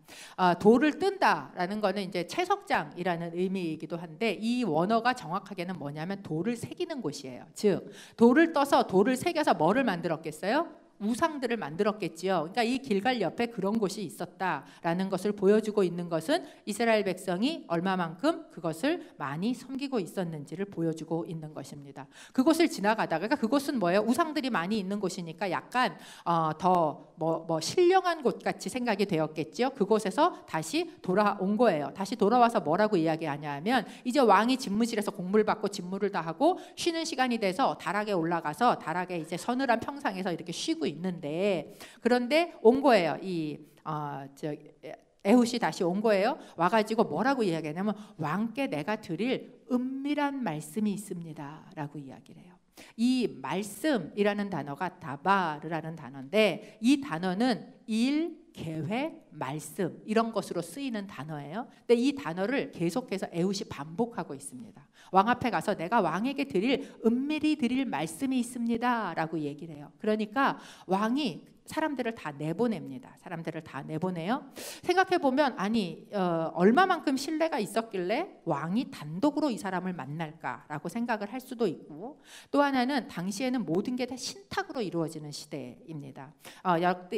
돌을 뜬다라는 거는 이제 채석장이라는 의미이기도 한데 이 원어가 정확하게는 뭐냐면 돌을 새기는 곳이에요. 즉 돌을 떠서 돌을 새겨서 뭐를 만들었겠어요? 우상들을 만들었겠지요. 그러니까 이 길갈 옆에 그런 곳이 있었다라는 것을 보여주고 있는 것은 이스라엘 백성이 얼마만큼 그것을 많이 섬기고 있었는지를 보여주고 있는 것입니다. 그곳을 지나가다가 그러니까 그곳은 뭐예요? 우상들이 많이 있는 곳이니까 약간 더 신령한 곳 같이 생각이 되었겠죠. 그곳에서 다시 돌아온 거예요. 다시 돌아와서 뭐라고 이야기하냐면 이제 왕이 집무실에서 공물 받고 집무를 다 하고 쉬는 시간이 돼서 다락에 올라가서 다락에 이제 서늘한 평상에서 이렇게 쉬고 있는데 그런데 온 거예요. 에훗이 다시 온 거예요. 와가지고 뭐라고 이야기하냐면 왕께 내가 드릴 은밀한 말씀이 있습니다 라고 이야기를 해요. 이 말씀이라는 단어가 다바르라는 단어인데 이 단어는 일, 계획, 말씀 이런 것으로 쓰이는 단어예요. 근데 이 단어를 계속해서 에훗이 반복하고 있습니다. 왕 앞에 가서 내가 왕에게 은밀히 드릴 말씀이 있습니다 라고 얘기를 해요. 그러니까 왕이 사람들을 다 내보냅니다. 사람들을 다 내보내요. 생각해보면 얼마만큼 신뢰가 있었길래 왕이 단독으로 이 사람을 만날까라고 생각을 할 수도 있고 또 하나는 당시에는 모든 게 다 신탁으로 이루어지는 시대입니다.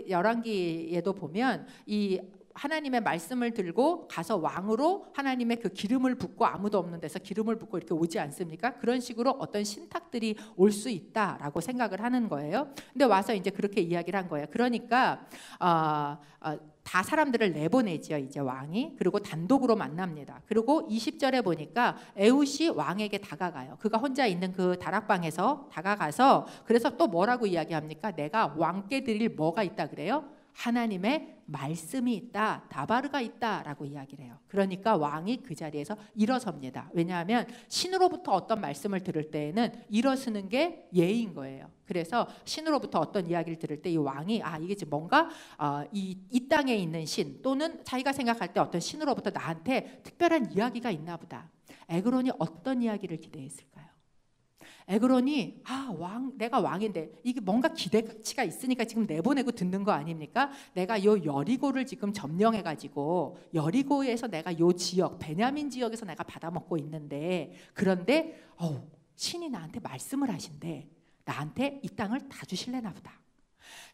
열왕기에도 보면 이 하나님의 말씀을 들고 가서 왕으로 하나님의 그 기름을 붓고 아무도 없는 데서 기름을 붓고 이렇게 오지 않습니까? 그런 식으로 어떤 신탁들이 올 수 있다라고 생각을 하는 거예요. 근데 와서 이제 그렇게 이야기를 한 거예요. 그러니까 다 사람들을 내보내지요. 이제 왕이. 그리고 단독으로 만납니다. 그리고 20절에 보니까 에훗이 왕에게 다가가요. 그가 혼자 있는 그 다락방에서 다가가서 그래서 또 뭐라고 이야기합니까? 내가 왕께 드릴 뭐가 있다 그래요? 하나님의 말씀이 있다, 다바르가 있다라고 이야기를 해요. 그러니까 왕이 그 자리에서 일어섭니다. 왜냐하면 신으로부터 어떤 말씀을 들을 때에는 일어서는 게 예의인 거예요. 그래서 신으로부터 어떤 이야기를 들을 때 이 왕이 이게 지금 뭔가 이 땅에 있는 신 또는 자기가 생각할 때 어떤 신으로부터 나한테 특별한 이야기가 있나 보다. 에그론이 어떤 이야기를 기대했을까요? 에그론이 내가 왕인데 이게 뭔가 기대치가 있으니까 지금 내보내고 듣는 거 아닙니까? 내가 요 여리고를 지금 점령해가지고 여리고에서 내가 요 지역 베냐민 지역에서 내가 받아먹고 있는데 그런데 신이 나한테 말씀을 하신대. 나한테 이 땅을 다 주실래나 보다.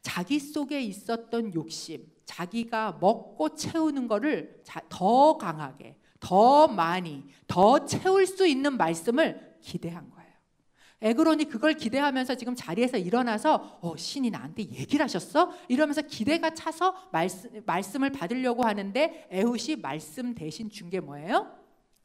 자기 속에 있었던 욕심, 자기가 먹고 채우는 거를 더 강하게, 더 많이, 더 채울 수 있는 말씀을 기대한 거예요. 에그론이 그걸 기대하면서 지금 자리에서 일어나서 신이 나한테 얘기를 하셨어? 이러면서 기대가 차서 말씀을 받으려고 하는데 에훗이 말씀 대신 준 게 뭐예요?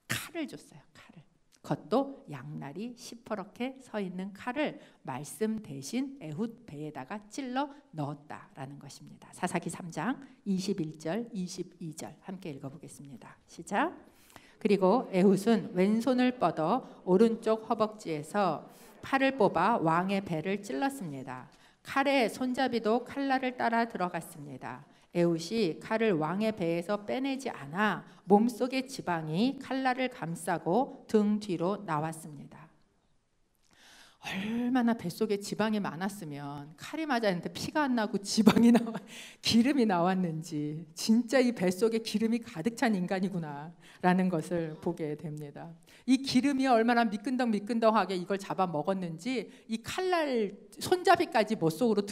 칼을 줬어요. 칼을. 그것도 양날이 시퍼렇게 서 있는 칼을 말씀 대신 에훗 배에다가 찔러 넣었다라는 것입니다. 사사기 3장 21절 22절 함께 읽어보겠습니다. 시작. 그리고 에훗은 왼손을 뻗어 오른쪽 허벅지에서 칼을 뽑아 왕의 배를 찔렀습니다. 칼의 손잡이도 칼날을 따라 들어갔습니다. 에훗이 칼을 왕의 배에서 빼내지 않아 몸속의 지방이 칼날을 감싸고 등 뒤로 나왔습니다. 얼마나 뱃속에 지방이 많았으면 칼이 맞았는데 피가 안 나고 지방이 기름이 나왔는지 진짜 이 뱃속에 기름이 가득 찬 인간이구나 라는 것을 보게 됩니다. 이 기름이 얼마나 미끈덩미끈덩하게 이걸 잡아먹었는지 이 칼날 손잡이까지 뱃속으로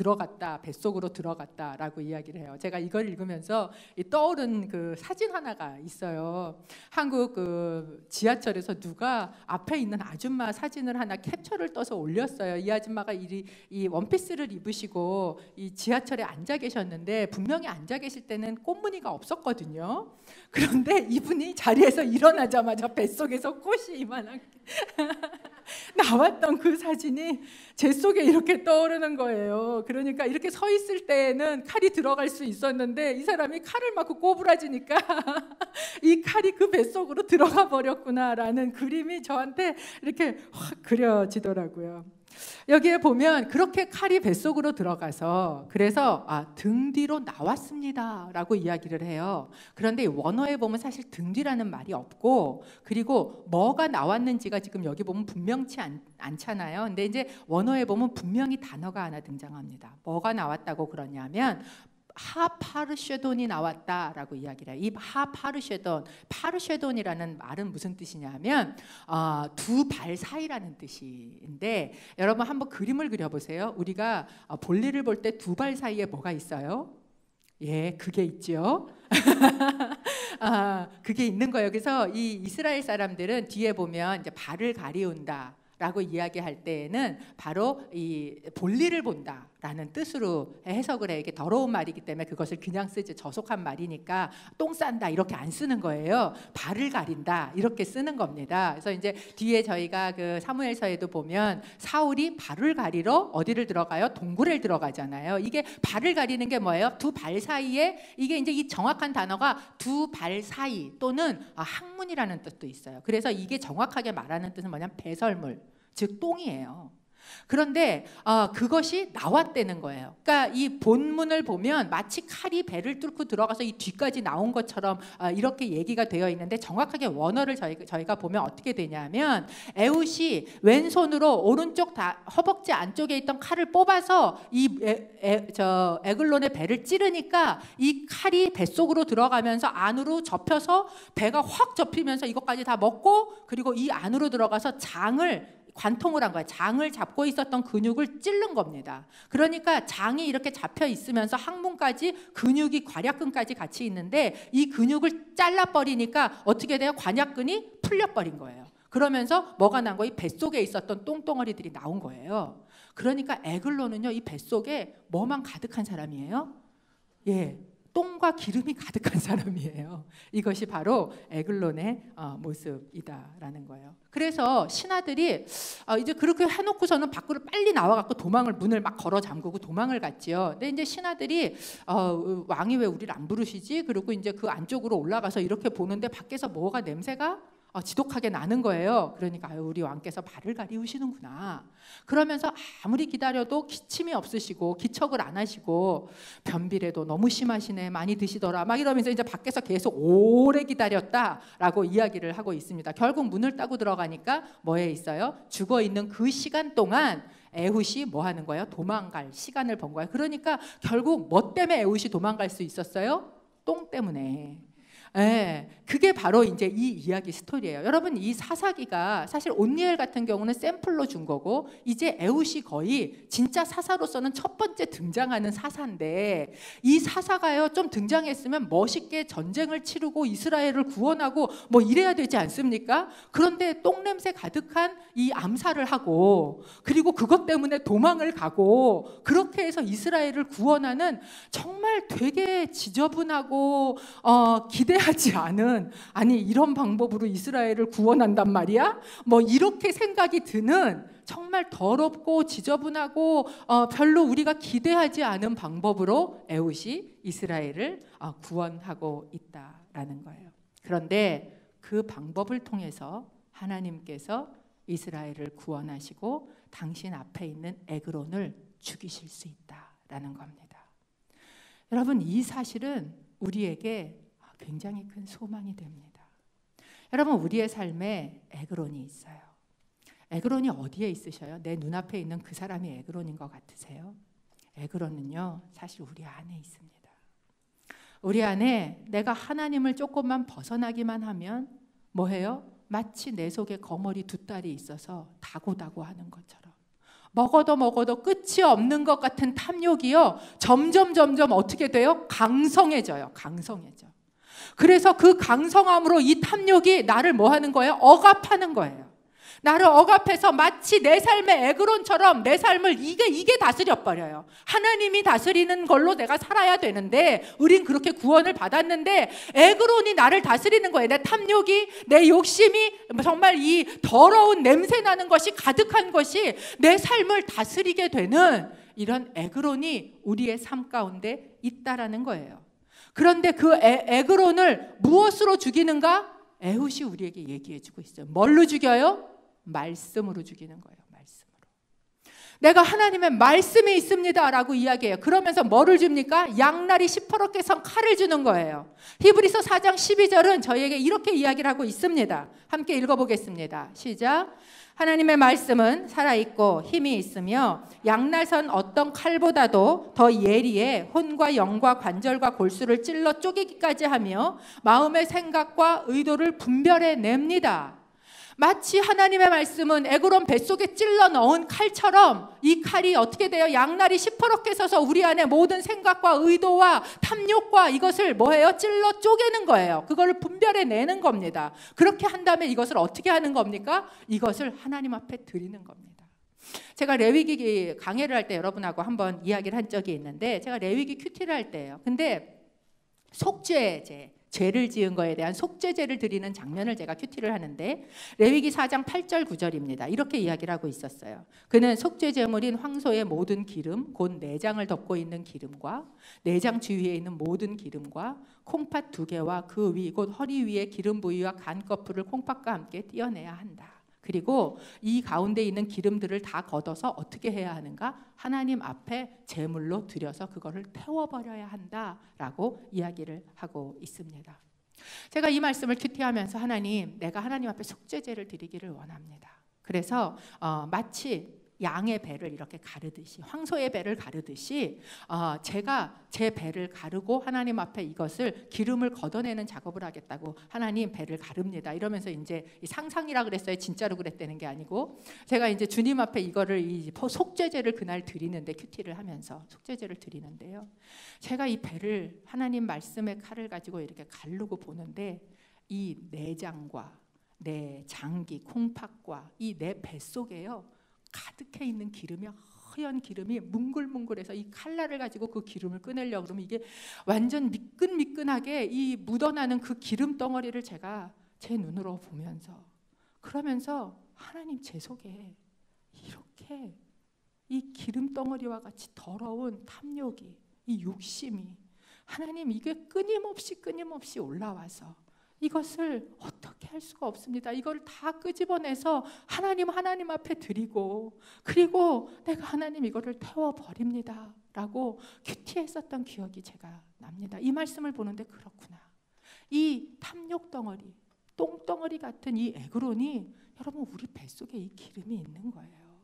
들어갔다라고 이야기를 해요. 제가 이걸 읽으면서 떠오른 그 사진 하나가 있어요. 한국 그 지하철에서 누가 앞에 있는 아줌마 사진을 하나 캡처를 떠서 올렸어요. 이 아줌마가 이 원피스를 입으시고 이 지하철에 앉아 계셨는데 분명히 앉아 계실 때는 꽃무늬가 없었거든요. 그런데 이분이 자리에서 일어나자마자 뱃속에서 꽃이 이만한 나왔던 그 사진이 제 속에 이렇게 떠오르는 거예요. 그러니까 이렇게 서 있을 때에는 칼이 들어갈 수 있었는데 이 사람이 칼을 맞고 꼬부라지니까 이 칼이 그 뱃속으로 들어가 버렸구나라는 그림이 저한테 이렇게 확 그려지더라고요. 여기에 보면 그렇게 칼이 뱃속으로 들어가서 그래서 등 뒤로 나왔습니다 라고 이야기를 해요. 그런데 원어에 보면 사실 등 뒤라는 말이 없고, 그리고 뭐가 나왔는지가 지금 여기 보면 분명치 않잖아요. 근데 이제 원어에 보면 분명히 단어가 하나 등장합니다. 뭐가 나왔다고 그러냐면 하파르쉐돈이 나왔다라고 이야기를 해요. 이 하파르쉐돈, 파르쉐돈이라는 말은 무슨 뜻이냐면 두 발 사이라는 뜻인데, 여러분 한번 그림을 그려보세요. 우리가 볼일을 볼 때 두 발 사이에 뭐가 있어요? 예, 그게 있죠. 그게 있는 거예요. 그래서 이 이스라엘 사람들은 뒤에 보면 이제 발을 가리운다 라고 이야기할 때에는 바로 이 볼일을 본다라는 뜻으로 해석을 해요. 이게 더러운 말이기 때문에 그것을 그냥 쓰지, 저속한 말이니까 똥 싼다 이렇게 안 쓰는 거예요. 발을 가린다 이렇게 쓰는 겁니다. 그래서 이제 뒤에 저희가 그 사무엘서에도 보면 사울이 발을 가리러 어디를 들어가요? 동굴에 들어가잖아요. 이게 발을 가리는 게 뭐예요? 두 발 사이에, 이게 이제 이 정확한 단어가 두 발 사이 또는 항문이라는 뜻도 있어요. 그래서 이게 정확하게 말하는 뜻은 뭐냐면 배설물, 즉 똥이에요. 그런데 그것이 나왔다는 거예요. 그러니까 이 본문을 보면 마치 칼이 배를 뚫고 들어가서 이 뒤까지 나온 것처럼 이렇게 얘기가 되어 있는데, 정확하게 원어를 저희가 보면 어떻게 되냐면 에훗이 왼손으로 오른쪽 허벅지 안쪽에 있던 칼을 뽑아서 이 에글론의 배를 찌르니까 이 칼이 뱃속으로 들어가면서 안으로 접혀서 배가 확 접히면서 이것까지 다 먹고, 그리고 이 안으로 들어가서 관통을 한 거예요. 장을 잡고 있었던 근육을 찌른 겁니다. 그러니까 장이 이렇게 잡혀 있으면서 항문까지 근육이, 괄약근까지 같이 있는데 이 근육을 잘라버리니까 어떻게 돼요? 관약근이 풀려버린 거예요. 그러면서 뭐가 난 거예요? 뱃속에 있었던 똥덩어리들이 나온 거예요. 그러니까 에글론은요, 이 뱃속에 뭐만 가득한 사람이에요? 예, 똥과 기름이 가득한 사람이에요. 이것이 바로 에글론의 모습이다라는 거예요. 그래서 신하들이 이제 그렇게 해놓고서는 밖으로 빨리 나와갖고 문을 막 걸어 잠그고 도망을 갔지요. 근데 이제 신하들이 왕이 왜 우리를 안 부르시지? 그리고 이제 그 안쪽으로 올라가서 이렇게 보는데 밖에서 뭐가 냄새가 지독하게 나는 거예요. 그러니까 우리 왕께서 발을 가리우시는구나. 그러면서 아무리 기다려도 기침이 없으시고 기척을 안 하시고, 변비래도 너무 심하시네, 많이 드시더라 막 이러면서 이제 밖에서 계속 오래 기다렸다라고 이야기를 하고 있습니다. 결국 문을 따고 들어가니까 뭐에 있어요? 죽어 있는 그 시간 동안 에훗이 뭐 하는 거예요? 도망갈 시간을 번 거예요. 그러니까 결국 뭐 때문에 에훗이 도망갈 수 있었어요? 똥 때문에. 네, 그게 바로 이제 이 이야기 스토리예요. 여러분, 이 사사기가 사실 온니엘 같은 경우는 샘플로 준 거고, 이제 에훗이 거의 진짜 사사로서는 첫 번째 등장하는 사사인데, 이 사사가요 좀 등장했으면 멋있게 전쟁을 치르고 이스라엘을 구원하고 뭐 이래야 되지 않습니까? 그런데 똥냄새 가득한 이 암살을 하고, 그리고 그것 때문에 도망을 가고, 그렇게 해서 이스라엘을 구원하는 정말 되게 지저분하고 기대하지 않은, 아니 이런 방법으로 이스라엘을 구원한단 말이야? 뭐 이렇게 생각이 드는 정말 더럽고 지저분하고 별로 우리가 기대하지 않은 방법으로 에훗이 이스라엘을 구원하고 있다라는 거예요. 그런데 그 방법을 통해서 하나님께서 이스라엘을 구원하시고 당신 앞에 있는 에그론을 죽이실 수 있다라는 겁니다. 여러분, 이 사실은 우리에게 굉장히 큰 소망이 됩니다. 여러분, 우리의 삶에 에그론이 있어요. 에그론이 어디에 있으셔요? 내 눈앞에 있는 그 사람이 에그론인 것 같으세요? 에그론은요, 사실 우리 안에 있습니다. 우리 안에 내가 하나님을 조금만 벗어나기만 하면 뭐해요? 마치 내 속에 거머리 두 딸이 있어서 다고다고 하는 것처럼 먹어도 끝이 없는 것 같은 탐욕이요, 점점 어떻게 돼요? 강성해져요. 그래서 그 강성함으로 이 탐욕이 나를 뭐 하는 거예요? 억압하는 거예요. 나를 억압해서 마치 내 삶의 에그론처럼 내 삶을 이게 다스려버려요. 하나님이 다스리는 걸로 내가 살아야 되는데, 우린 그렇게 구원을 받았는데 에그론이 나를 다스리는 거예요. 내 탐욕이, 내 욕심이, 정말 이 더러운 냄새 나는 것이 가득한 것이 내 삶을 다스리게 되는 이런 에그론이 우리의 삶 가운데 있다라는 거예요. 그런데 그 에그론을 무엇으로 죽이는가? 에훗이 우리에게 얘기해주고 있어요. 뭘로 죽여요? 말씀으로 죽이는 거예요. 말씀으로. 내가 하나님의 말씀이 있습니다 라고 이야기해요. 그러면서 뭐를 줍니까? 양날이 시퍼렇게 선 칼을 주는 거예요. 히브리서 4장 12절은 저희에게 이렇게 이야기를 하고 있습니다. 함께 읽어보겠습니다. 시작. 하나님의 말씀은 살아있고 힘이 있으며 양날선 어떤 칼보다도 더 예리해 혼과 영과 관절과 골수를 찔러 쪼개기까지 하며 마음의 생각과 의도를 분별해 냅니다. 마치 하나님의 말씀은 에그론 뱃속에 찔러 넣은 칼처럼 이 칼이 어떻게 돼요? 양날이 시퍼렇게 서서 우리 안에 모든 생각과 의도와 탐욕과 이것을 뭐예요? 찔러 쪼개는 거예요. 그거를 분별해 내는 겁니다. 그렇게 한 다음에 이것을 어떻게 하는 겁니까? 이것을 하나님 앞에 드리는 겁니다. 제가 레위기 강해를 할 때 여러분하고 한번 이야기를 한 적이 있는데, 제가 레위기 큐티를 할 때예요. 근데 속죄제, 죄를 지은 거에 대한 속죄제를 드리는 장면을 제가 큐티를 하는데, 레위기 4장 8절 9절입니다. 이렇게 이야기를 하고 있었어요. 그는 속죄제물인 황소의 모든 기름, 곧 내장을 덮고 있는 기름과 내장 주위에 있는 모든 기름과 콩팥 2개와 그 위, 곧 허리 위에 기름 부위와 간 거풀을 콩팥과 함께 떼어내야 한다. 그리고 이 가운데 있는 기름들을 다 걷어서 어떻게 해야 하는가? 하나님 앞에 제물로 드려서 그거를 태워버려야 한다라고 이야기를 하고 있습니다. 제가 이 말씀을 큐티하면서 하나님, 내가 하나님 앞에 속죄제를 드리기를 원합니다. 그래서 마치 양의 배를 이렇게 가르듯이, 황소의 배를 가르듯이 제가 제 배를 가르고 하나님 앞에 이것을 기름을 걷어내는 작업을 하겠다고, 하나님 배를 가릅니다 이러면서, 이제 상상이라 그랬어요. 진짜로 그랬다는 게 아니고, 제가 이제 주님 앞에 이거를 이 속죄제를 그날 드리는데, 큐티를 하면서 속죄제를 드리는데요, 제가 이 배를 하나님 말씀의 칼을 가지고 이렇게 가르고 보는데, 이 내장과 내 장기, 콩팥과 이 내 뱃속에요 가득해 있는 기름이, 허연 기름이 뭉글뭉글해서 이 칼날을 가지고 그 기름을 꺼내려고 그러면 이게 완전 미끈미끈하게 이 묻어나는 그 기름 덩어리를 제가 제 눈으로 보면서, 그러면서 하나님, 제 속에 이렇게 이 기름 덩어리와 같이 더러운 탐욕이, 이 욕심이, 하나님, 이게 끊임없이 올라와서 이것을 어떻게 할 수가 없습니다. 이걸 다 끄집어내서 하나님 앞에 드리고, 그리고 내가 하나님 이거를 태워버립니다 라고 큐티했었던 기억이 제가 납니다. 이 말씀을 보는데, 그렇구나, 이 탐욕 덩어리, 똥덩어리 같은 이 에그론이 여러분 우리 뱃속에 이 기름이 있는 거예요.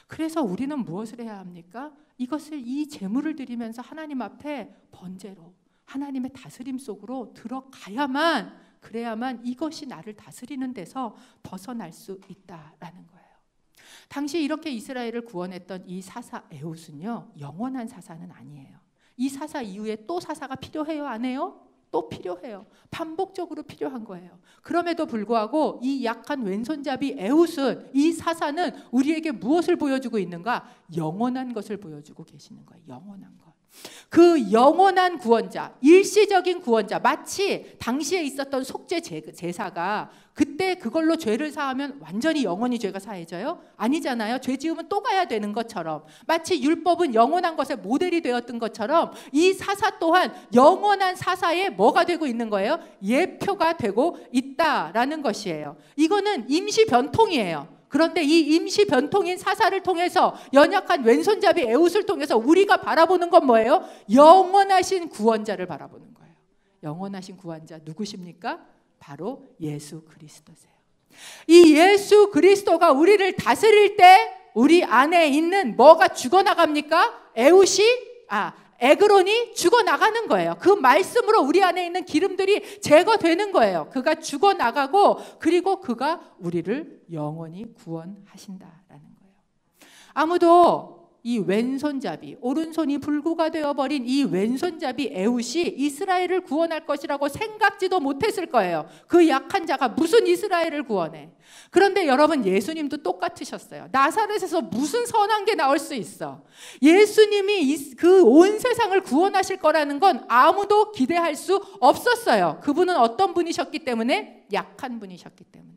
그래서 우리는 무엇을 해야 합니까? 이것을, 이 제물을 드리면서 하나님 앞에 번제로 하나님의 다스림 속으로 들어가야만, 그래야만 이것이 나를 다스리는 데서 벗어날 수 있다라는 거예요. 당시 이렇게 이스라엘을 구원했던 이 사사 에훗은요, 영원한 사사는 아니에요. 이 사사 이후에 또 사사가 필요해요? 안 해요? 또 필요해요. 반복적으로 필요한 거예요. 그럼에도 불구하고 이 약한 왼손잡이 에훗은, 이 사사는 우리에게 무엇을 보여주고 있는가? 영원한 것을 보여주고 계시는 거예요. 영원한 것. 그 영원한 구원자, 일시적인 구원자, 마치 당시에 있었던 속죄 제사가 그때 그걸로 죄를 사하면 완전히 영원히 죄가 사해져요? 아니잖아요. 죄 지으면 또 가야 되는 것처럼, 마치 율법은 영원한 것의 모델이 되었던 것처럼 이 사사 또한 영원한 사사의 뭐가 되고 있는 거예요? 예표가 되고 있다라는 것이에요. 이거는 임시 변통이에요. 그런데 이 임시 변통인 사사를 통해서, 연약한 왼손잡이 에훗을 통해서 우리가 바라보는 건 뭐예요? 영원하신 구원자를 바라보는 거예요. 영원하신 구원자 누구십니까? 바로 예수 그리스도세요. 이 예수 그리스도가 우리를 다스릴 때 우리 안에 있는 뭐가 죽어나갑니까? 에그론이 죽어나가는 거예요. 그 말씀으로 우리 안에 있는 기름들이 제거되는 거예요. 그가 죽어나가고, 그리고 그가 우리를 영원히 구원하신다라는 거예요. 아무도 이 왼손잡이, 오른손이 불구가 되어버린 이 왼손잡이 에훗이 이스라엘을 구원할 것이라고 생각지도 못했을 거예요. 그 약한 자가 무슨 이스라엘을 구원해. 그런데 여러분, 예수님도 똑같으셨어요. 나사렛에서 무슨 선한 게 나올 수 있어. 예수님이 그 온 세상을 구원하실 거라는 건 아무도 기대할 수 없었어요. 그분은 어떤 분이셨기 때문에? 약한 분이셨기 때문에.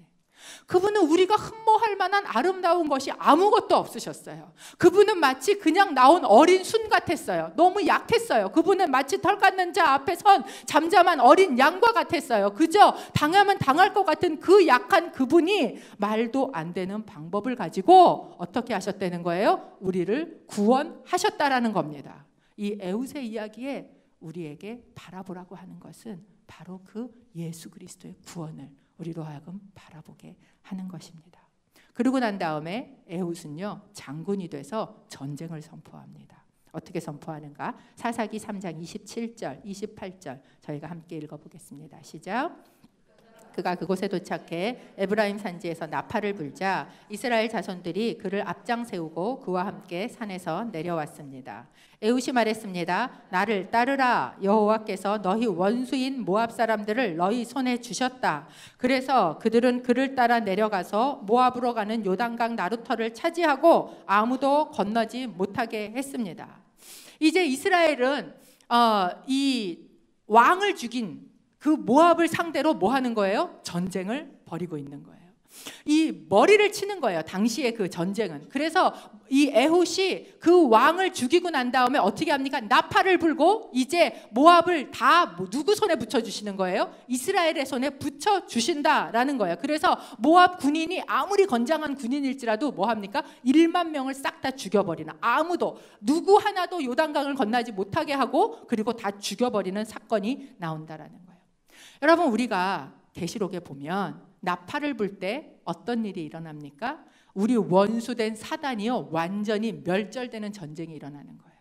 그분은 우리가 흠모할 만한 아름다운 것이 아무것도 없으셨어요. 그분은 마치 그냥 나온 어린 순 같았어요. 너무 약했어요. 그분은 마치 털 깎는 자 앞에 선 잠잠한 어린 양과 같았어요. 그저 당하면 당할 것 같은 그 약한 그분이 말도 안 되는 방법을 가지고 어떻게 하셨다는 거예요? 우리를 구원하셨다라는 겁니다. 이 에훗의 이야기에 우리에게 바라보라고 하는 것은 바로 그 예수 그리스도의 구원을 우리로 하여금 바라보게 하는 것입니다. 그러고 난 다음에 에훗은요, 장군이 돼서 전쟁을 선포합니다. 어떻게 선포하는가? 사사기 3장 27절, 28절 저희가 함께 읽어보겠습니다. 시작. 그가 그곳에 도착해 에브라임 산지에서 나팔을 불자 이스라엘 자손들이 그를 앞장 세우고 그와 함께 산에서 내려왔습니다. 에훗이 말했습니다. 나를 따르라. 여호와께서 너희 원수인 모압 사람들을 너희 손에 주셨다. 그래서 그들은 그를 따라 내려가서 모압으로 가는 요단강 나루터를 차지하고 아무도 건너지 못하게 했습니다. 이제 이스라엘은 이 왕을 죽인 그 모압을 상대로 뭐 하는 거예요? 전쟁을 벌이고 있는 거예요. 이 머리를 치는 거예요. 당시의 그 전쟁은. 그래서 이 에훗이 그 왕을 죽이고 난 다음에 어떻게 합니까? 나팔을 불고 이제 모압을 다 누구 손에 붙여주시는 거예요? 이스라엘의 손에 붙여주신다라는 거예요. 그래서 모압 군인이 아무리 건장한 군인일지라도 뭐 합니까? 1만 명을 싹 다 죽여버리는, 아무도 누구 하나도 요단강을 건너지 못하게 하고 그리고 다 죽여버리는 사건이 나온다라는 거예요. 여러분, 우리가 계시록에 보면 나팔을 불 때 어떤 일이 일어납니까? 우리 원수된 사단이요, 완전히 멸절되는 전쟁이 일어나는 거예요.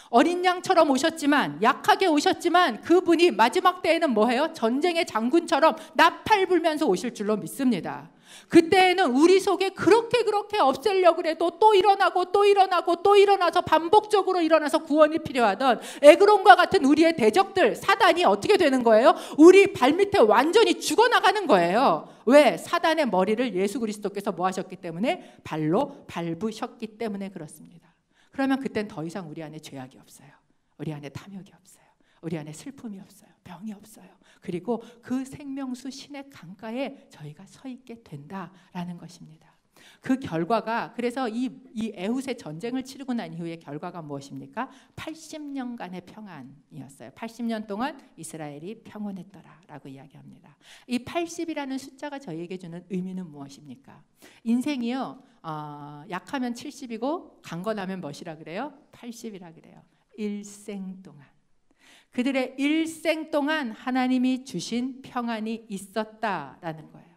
어린 양처럼 오셨지만, 약하게 오셨지만 그분이 마지막 때에는 뭐해요? 전쟁의 장군처럼 나팔 불면서 오실 줄로 믿습니다. 그때에는 우리 속에 그렇게 없애려고 해도 또 일어나고 또 일어나고 또 일어나서 반복적으로 일어나서 구원이 필요하던 에그론과 같은 우리의 대적들, 사단이 어떻게 되는 거예요? 우리 발밑에 완전히 죽어나가는 거예요. 왜? 사단의 머리를 예수 그리스도께서 뭐 하셨기 때문에? 발로 밟으셨기 때문에 그렇습니다. 그러면 그땐 더 이상 우리 안에 죄악이 없어요. 우리 안에 탐욕이 없어요. 우리 안에 슬픔이 없어요. 병이 없어요. 그리고 그 생명수 신의 강가에 저희가 서 있게 된다라는 것입니다. 그 결과가, 그래서 이 에훗의 전쟁을 치르고 난 이후의 결과가 무엇입니까? 80년간의 평안이었어요. 80년 동안 이스라엘이 평온했더라라고 이야기합니다. 이 80이라는 숫자가 저희에게 주는 의미는 무엇입니까? 인생이요, 약하면 70이고 강건하면 무엇이라 그래요? 80이라 그래요. 일생 동안. 그들의 일생 동안 하나님이 주신 평안이 있었다라는 거예요.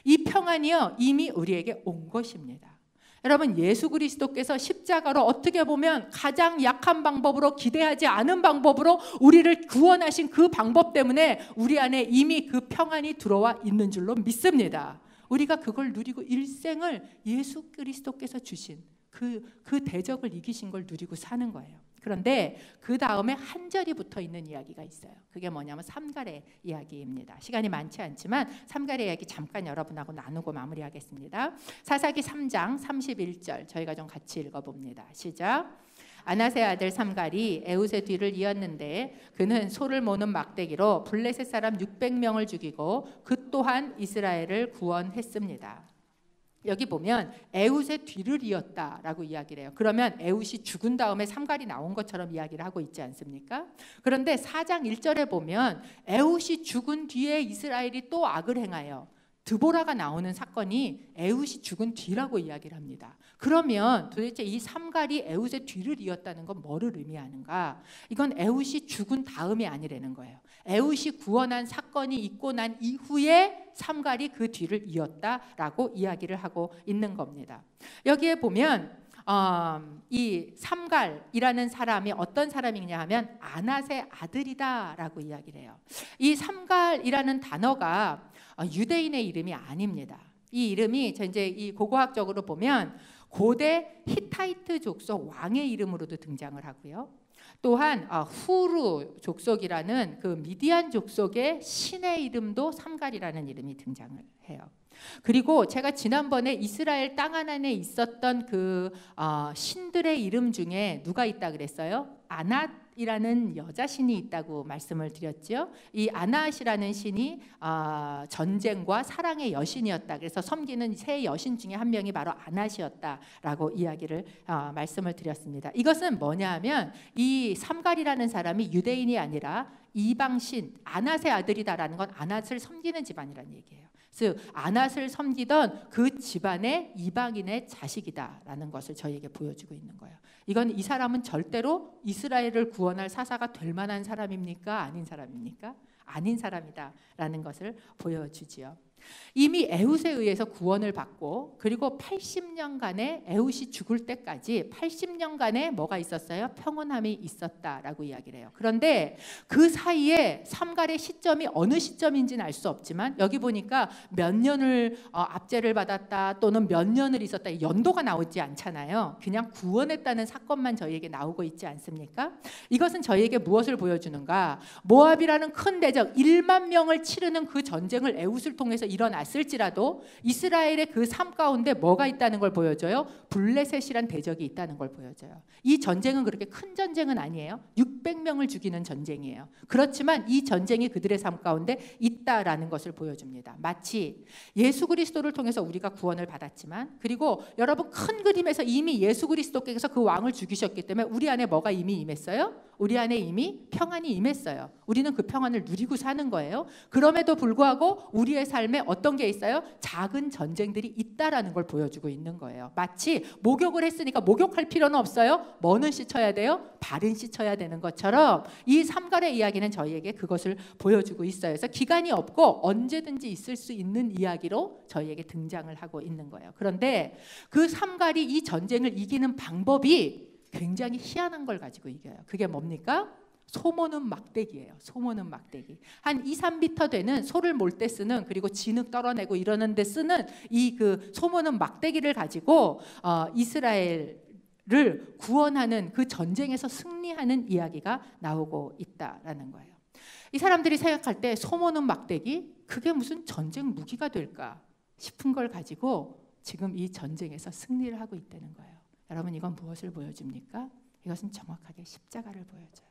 이 평안이요, 이미 우리에게 온 것입니다. 여러분, 예수 그리스도께서 십자가로 어떻게 보면 가장 약한 방법으로, 기대하지 않은 방법으로 우리를 구원하신 그 방법 때문에 우리 안에 이미 그 평안이 들어와 있는 줄로 믿습니다. 우리가 그걸 누리고 일생을 예수 그리스도께서 주신 그 대적을 이기신 걸 누리고 사는 거예요. 그런데 그 다음에 한 절이 붙어 있는 이야기가 있어요. 그게 뭐냐면 삼갈의 이야기입니다. 시간이 많지 않지만 삼갈의 이야기 잠깐 여러분하고 나누고 마무리하겠습니다. 사사기 3장 31절 저희가 좀 같이 읽어봅니다. 시작. 아낫의 아들 삼갈이 에훗의 뒤를 이었는데 그는 소를 모는 막대기로 블레셋 사람 600명을 죽이고 그 또한 이스라엘을 구원했습니다. 여기 보면 에훗의 뒤를 이었다라고 이야기를 해요. 그러면 에훗이 죽은 다음에 삼갈이 나온 것처럼 이야기를 하고 있지 않습니까? 그런데 4장 1절에 보면 에훗이 죽은 뒤에 이스라엘이 또 악을 행하여 드보라가 나오는 사건이 에훗이 죽은 뒤라고 이야기를 합니다. 그러면 도대체 이 삼갈이 에훗의 뒤를 이었다는 건 뭐를 의미하는가? 이건 에훗이 죽은 다음이 아니라는 거예요. 에훗이 구원한 사건이 있고 난 이후에 삼갈이 그 뒤를 이었다라고 이야기를 하고 있는 겁니다. 여기에 보면 이 삼갈이라는 사람이 어떤 사람이냐 하면 아낫의 아들이다라고 이야기를 해요. 이 삼갈이라는 단어가 유대인의 이름이 아닙니다. 이 이름이 이제 이 고고학적으로 보면 고대 히타이트 족속 왕의 이름으로도 등장을 하고요. 또한 후루 족속이라는 그 미디안 족속의 신의 이름도 삼갈이라는 이름이 등장을 해요. 그리고 제가 지난번에 이스라엘 땅 하나에 있었던 그 신들의 이름 중에 누가 있다 그랬어요? 아낫이라는 여자 신이 있다고 말씀을 드렸죠. 이 아낫이라는 신이 전쟁과 사랑의 여신이었다. 그래서 섬기는 세 여신 중에 한 명이 바로 아낫이었다라고 이야기를 말씀을 드렸습니다. 이것은 뭐냐하면 이 삼갈이라는 사람이 유대인이 아니라 이방신 아낫의 아들이다라는 건 아낫을 섬기는 집안이라는 얘기예요. 즉 아낫을 섬기던 그 집안의 이방인의 자식이다라는 것을 저희에게 보여주고 있는 거예요. 이건 이 사람은 절대로 이스라엘을 구원할 사사가 될 만한 사람입니까? 아닌 사람입니까? 아닌 사람이다라는 것을 보여주지요. 이미 에훗에 의해서 구원을 받고 그리고 80년간의 에훗이 죽을 때까지 80년간의 뭐가 있었어요? 평온함이 있었다라고 이야기를 해요. 그런데 그 사이에 삼갈의 시점이 어느 시점인지는 알 수 없지만 여기 보니까 몇 년을 압제를 받았다 또는 몇 년을 있었다 연도가 나오지 않잖아요. 그냥 구원했다는 사건만 저희에게 나오고 있지 않습니까? 이것은 저희에게 무엇을 보여주는가? 모압이라는 큰 대적 1만 명을 치르는 그 전쟁을 에훗을 통해서 일어났을지라도 이스라엘의 그 삶 가운데 뭐가 있다는 걸 보여줘요? 블레셋이란 대적이 있다는 걸 보여줘요. 이 전쟁은 그렇게 큰 전쟁은 아니에요. 600명을 죽이는 전쟁이에요. 그렇지만 이 전쟁이 그들의 삶 가운데 있다라는 것을 보여줍니다. 마치 예수 그리스도를 통해서 우리가 구원을 받았지만 그리고 여러분 큰 그림에서 이미 예수 그리스도께서 그 왕을 죽이셨기 때문에 우리 안에 뭐가 이미 임했어요? 우리 안에 이미 평안이 임했어요. 우리는 그 평안을 누리고 사는 거예요. 그럼에도 불구하고 우리의 삶에 어떤 게 있어요? 작은 전쟁들이 있다라는 걸 보여주고 있는 거예요. 마치 목욕을 했으니까 목욕할 필요는 없어요. 뭐는 씻어야 돼요? 발은 씻어야 되는 것처럼 이 삼갈의 이야기는 저희에게 그것을 보여주고 있어요. 그래서 기간이 없고 언제든지 있을 수 있는 이야기로 저희에게 등장을 하고 있는 거예요. 그런데 그 삼갈이 이 전쟁을 이기는 방법이 굉장히 희한한 걸 가지고 이겨요. 그게 뭡니까? 소 모는 막대기예요. 소 모는 막대기. 한 2, 3m 되는 소를 몰 때 쓰는 그리고 진흙 떨어내고 이러는 데 쓰는 이 그 소 모는 막대기를 가지고 이스라엘을 구원하는 그 전쟁에서 승리하는 이야기가 나오고 있다라는 거예요. 이 사람들이 생각할 때 소 모는 막대기 그게 무슨 전쟁 무기가 될까 싶은 걸 가지고 지금 이 전쟁에서 승리를 하고 있다는 거예요. 여러분 이건 무엇을 보여줍니까? 이것은 정확하게 십자가를 보여줘요.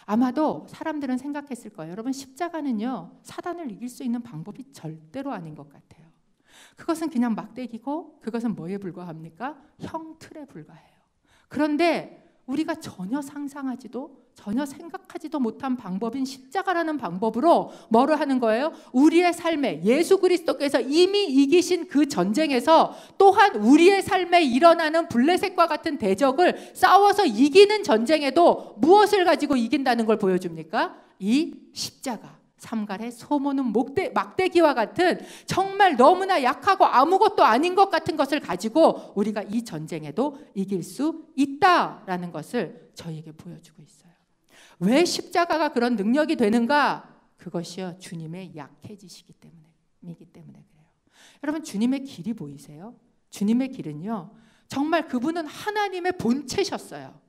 아마도 사람들은 생각했을 거예요. 여러분 십자가는요 사단을 이길 수 있는 방법이 절대로 아닌 것 같아요. 그것은 그냥 막대기고 그것은 뭐에 불과합니까? 형틀에 불과해요. 그런데 우리가 전혀 상상하지도 전혀 생각하지도 못한 방법인 십자가라는 방법으로 뭐를 하는 거예요? 우리의 삶에 예수 그리스도께서 이미 이기신 그 전쟁에서 또한 우리의 삶에 일어나는 블레셋과 같은 대적을 싸워서 이기는 전쟁에도 무엇을 가지고 이긴다는 걸 보여줍니까? 이 십자가. 삼갈의 소모는 막대기와 같은 정말 너무나 약하고 아무것도 아닌 것 같은 것을 가지고 우리가 이 전쟁에도 이길 수 있다라는 것을 저희에게 보여주고 있어요. 왜 십자가가 그런 능력이 되는가? 그것이요 주님의 약해지시기 때문이기 때문에 그래요. 여러분 주님의 길이 보이세요? 주님의 길은요 정말 그분은 하나님의 본체셨어요.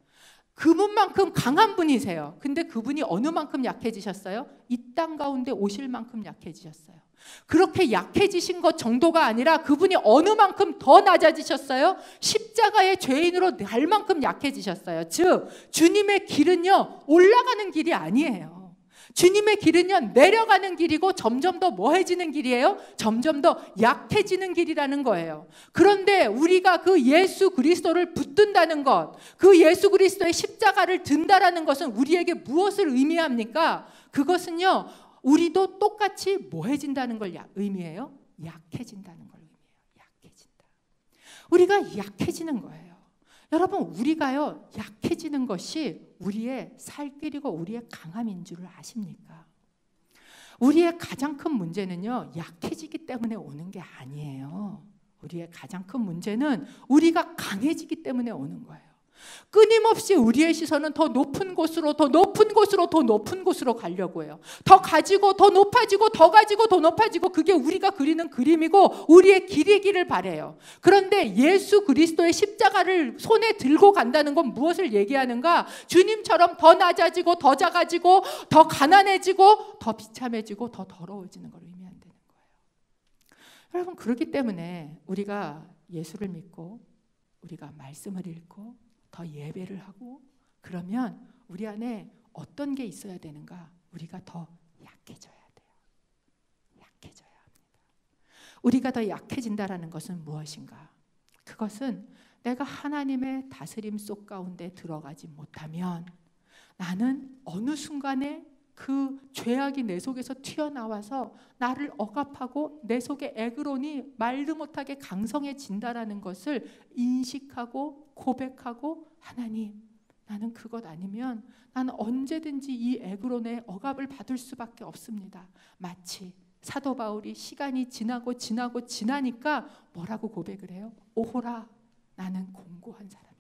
그분만큼 강한 분이세요. 근데 그분이 어느 만큼 약해지셨어요? 이 땅 가운데 오실 만큼 약해지셨어요. 그렇게 약해지신 것 정도가 아니라 그분이 어느 만큼 더 낮아지셨어요? 십자가의 죄인으로 날 만큼 약해지셨어요. 즉 주님의 길은요 올라가는 길이 아니에요. 주님의 길은요 내려가는 길이고 점점 더 뭐해지는 길이에요? 점점 더 약해지는 길이라는 거예요. 그런데 우리가 그 예수 그리스도를 붙든다는 것, 그 예수 그리스도의 십자가를 든다라는 것은 우리에게 무엇을 의미합니까? 그것은요 우리도 똑같이 뭐해진다는 걸 의미해요? 약해진다는 걸 의미해요. 약해진다. 우리가 약해지는 거예요. 여러분 우리가요 약해지는 것이 우리의 살 길이고 우리의 강함인 줄 아십니까? 우리의 가장 큰 문제는요 약해지기 때문에 오는 게 아니에요. 우리의 가장 큰 문제는 우리가 강해지기 때문에 오는 거예요. 끊임없이 우리의 시선은 더 높은 곳으로, 더 높은 곳으로, 더 높은 곳으로 가려고 해요. 더 가지고 더 높아지고 더 가지고 더 높아지고, 그게 우리가 그리는 그림이고 우리의 길이기를 바래요. 그런데 예수 그리스도의 십자가를 손에 들고 간다는 건 무엇을 얘기하는가? 주님처럼 더 낮아지고 더 작아지고 더 가난해지고 더 비참해지고 더 더러워지는 걸 의미한다는 거예요. 여러분, 그렇기 때문에 우리가 예수를 믿고 우리가 말씀을 읽고 더 예배를 하고 그러면 우리 안에 어떤 게 있어야 되는가? 우리가 더 약해져야 돼요. 약해져야 합니다. 우리가 더 약해진다라는 것은 무엇인가? 그것은 내가 하나님의 다스림 속 가운데 들어가지 못하면 나는 어느 순간에 그 죄악이 내 속에서 튀어나와서 나를 억압하고 내 속에 에그론이 말도 못하게 강성해진다라는 것을 인식하고 고백하고, 하나님, 나는 그것 아니면 나는 언제든지 이 에그론의 억압을 받을 수밖에 없습니다. 마치 사도 바울이 시간이 지나니까 뭐라고 고백을 해요? 오호라, 나는 공고한 사람이로다.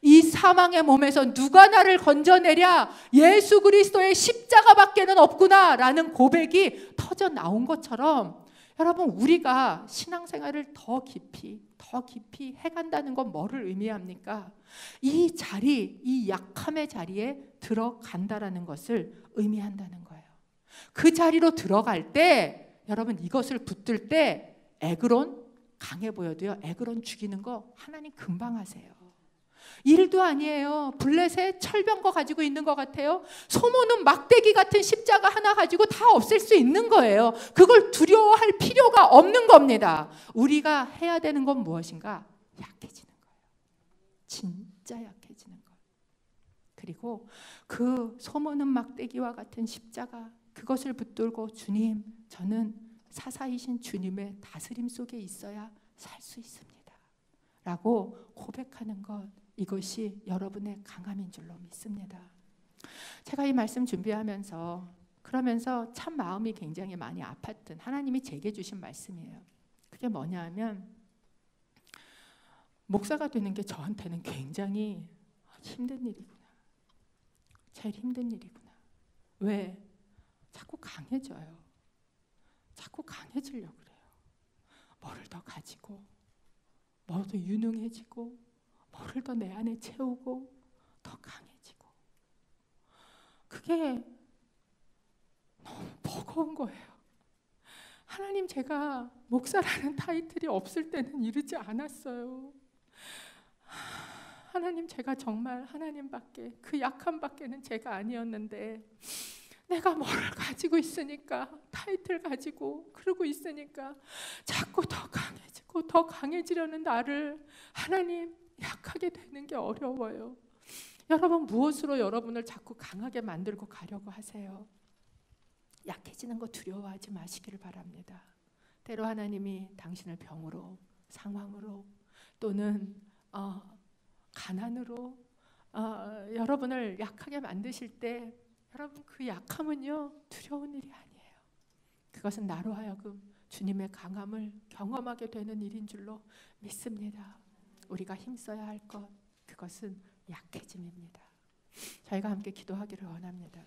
이 사망의 몸에서 누가 나를 건져내랴? 예수 그리스도의 십자가밖에는 없구나 라는 고백이 터져 나온 것처럼, 여러분, 우리가 신앙생활을 더 깊이 해간다는 건 뭐를 의미합니까? 이 자리, 이 약함의 자리에 들어간다라는 것을 의미한다는 거예요. 그 자리로 들어갈 때, 여러분, 이것을 붙들 때 에그론 강해 보여도요, 에그론 죽이는 거 하나님 금방 하세요. 일도 아니에요. 블레셋 철병거 가지고 있는 것 같아요. 소모는 막대기 같은 십자가 하나 가지고 다 없앨 수 있는 거예요. 그걸 두려워할 필요가 없는 겁니다. 우리가 해야 되는 건 무엇인가? 약해지는 거예요. 진짜 약해지는 거예요. 그리고 그 소모는 막대기와 같은 십자가, 그것을 붙들고 주님, 저는 사사이신 주님의 다스림 속에 있어야 살 수 있습니다 라고 고백하는 것, 이것이 여러분의 강함인 줄로 믿습니다. 제가 이 말씀 준비하면서 그러면서 참 마음이 굉장히 많이 아팠던, 하나님이 제게 주신 말씀이에요. 그게 뭐냐 하면, 목사가 되는 게 저한테는 굉장히 힘든 일이구나. 제일 힘든 일이구나. 왜? 자꾸 강해져요. 자꾸 강해지려고 그래요. 뭐를 더 가지고, 뭐를 더 유능해지고, 뭐를 더 내 안에 채우고 더 강해지고, 그게 너무 버거운 거예요. 하나님, 제가 목사라는 타이틀이 없을 때는 이러지 않았어요. 하나님, 제가 정말 하나님밖에, 그 약함밖에는 제가 아니었는데, 내가 뭐를 가지고 있으니까, 타이틀 가지고 그러고 있으니까 자꾸 더 강해지고 더 강해지려는 나를 하나님, 약하게 되는 게 어려워요. 여러분, 무엇으로 여러분을 자꾸 강하게 만들고 가려고 하세요? 약해지는 거 두려워하지 마시기를 바랍니다. 때로 하나님이 당신을 병으로, 상황으로, 또는 가난으로 여러분을 약하게 만드실 때, 여러분, 그 약함은요, 두려운 일이 아니에요. 그것은 나로 하여금 주님의 강함을 경험하게 되는 일인 줄로 믿습니다. 우리가 힘써야 할 것, 그것은 약해짐입니다. 저희가 함께 기도하기를 원합니다.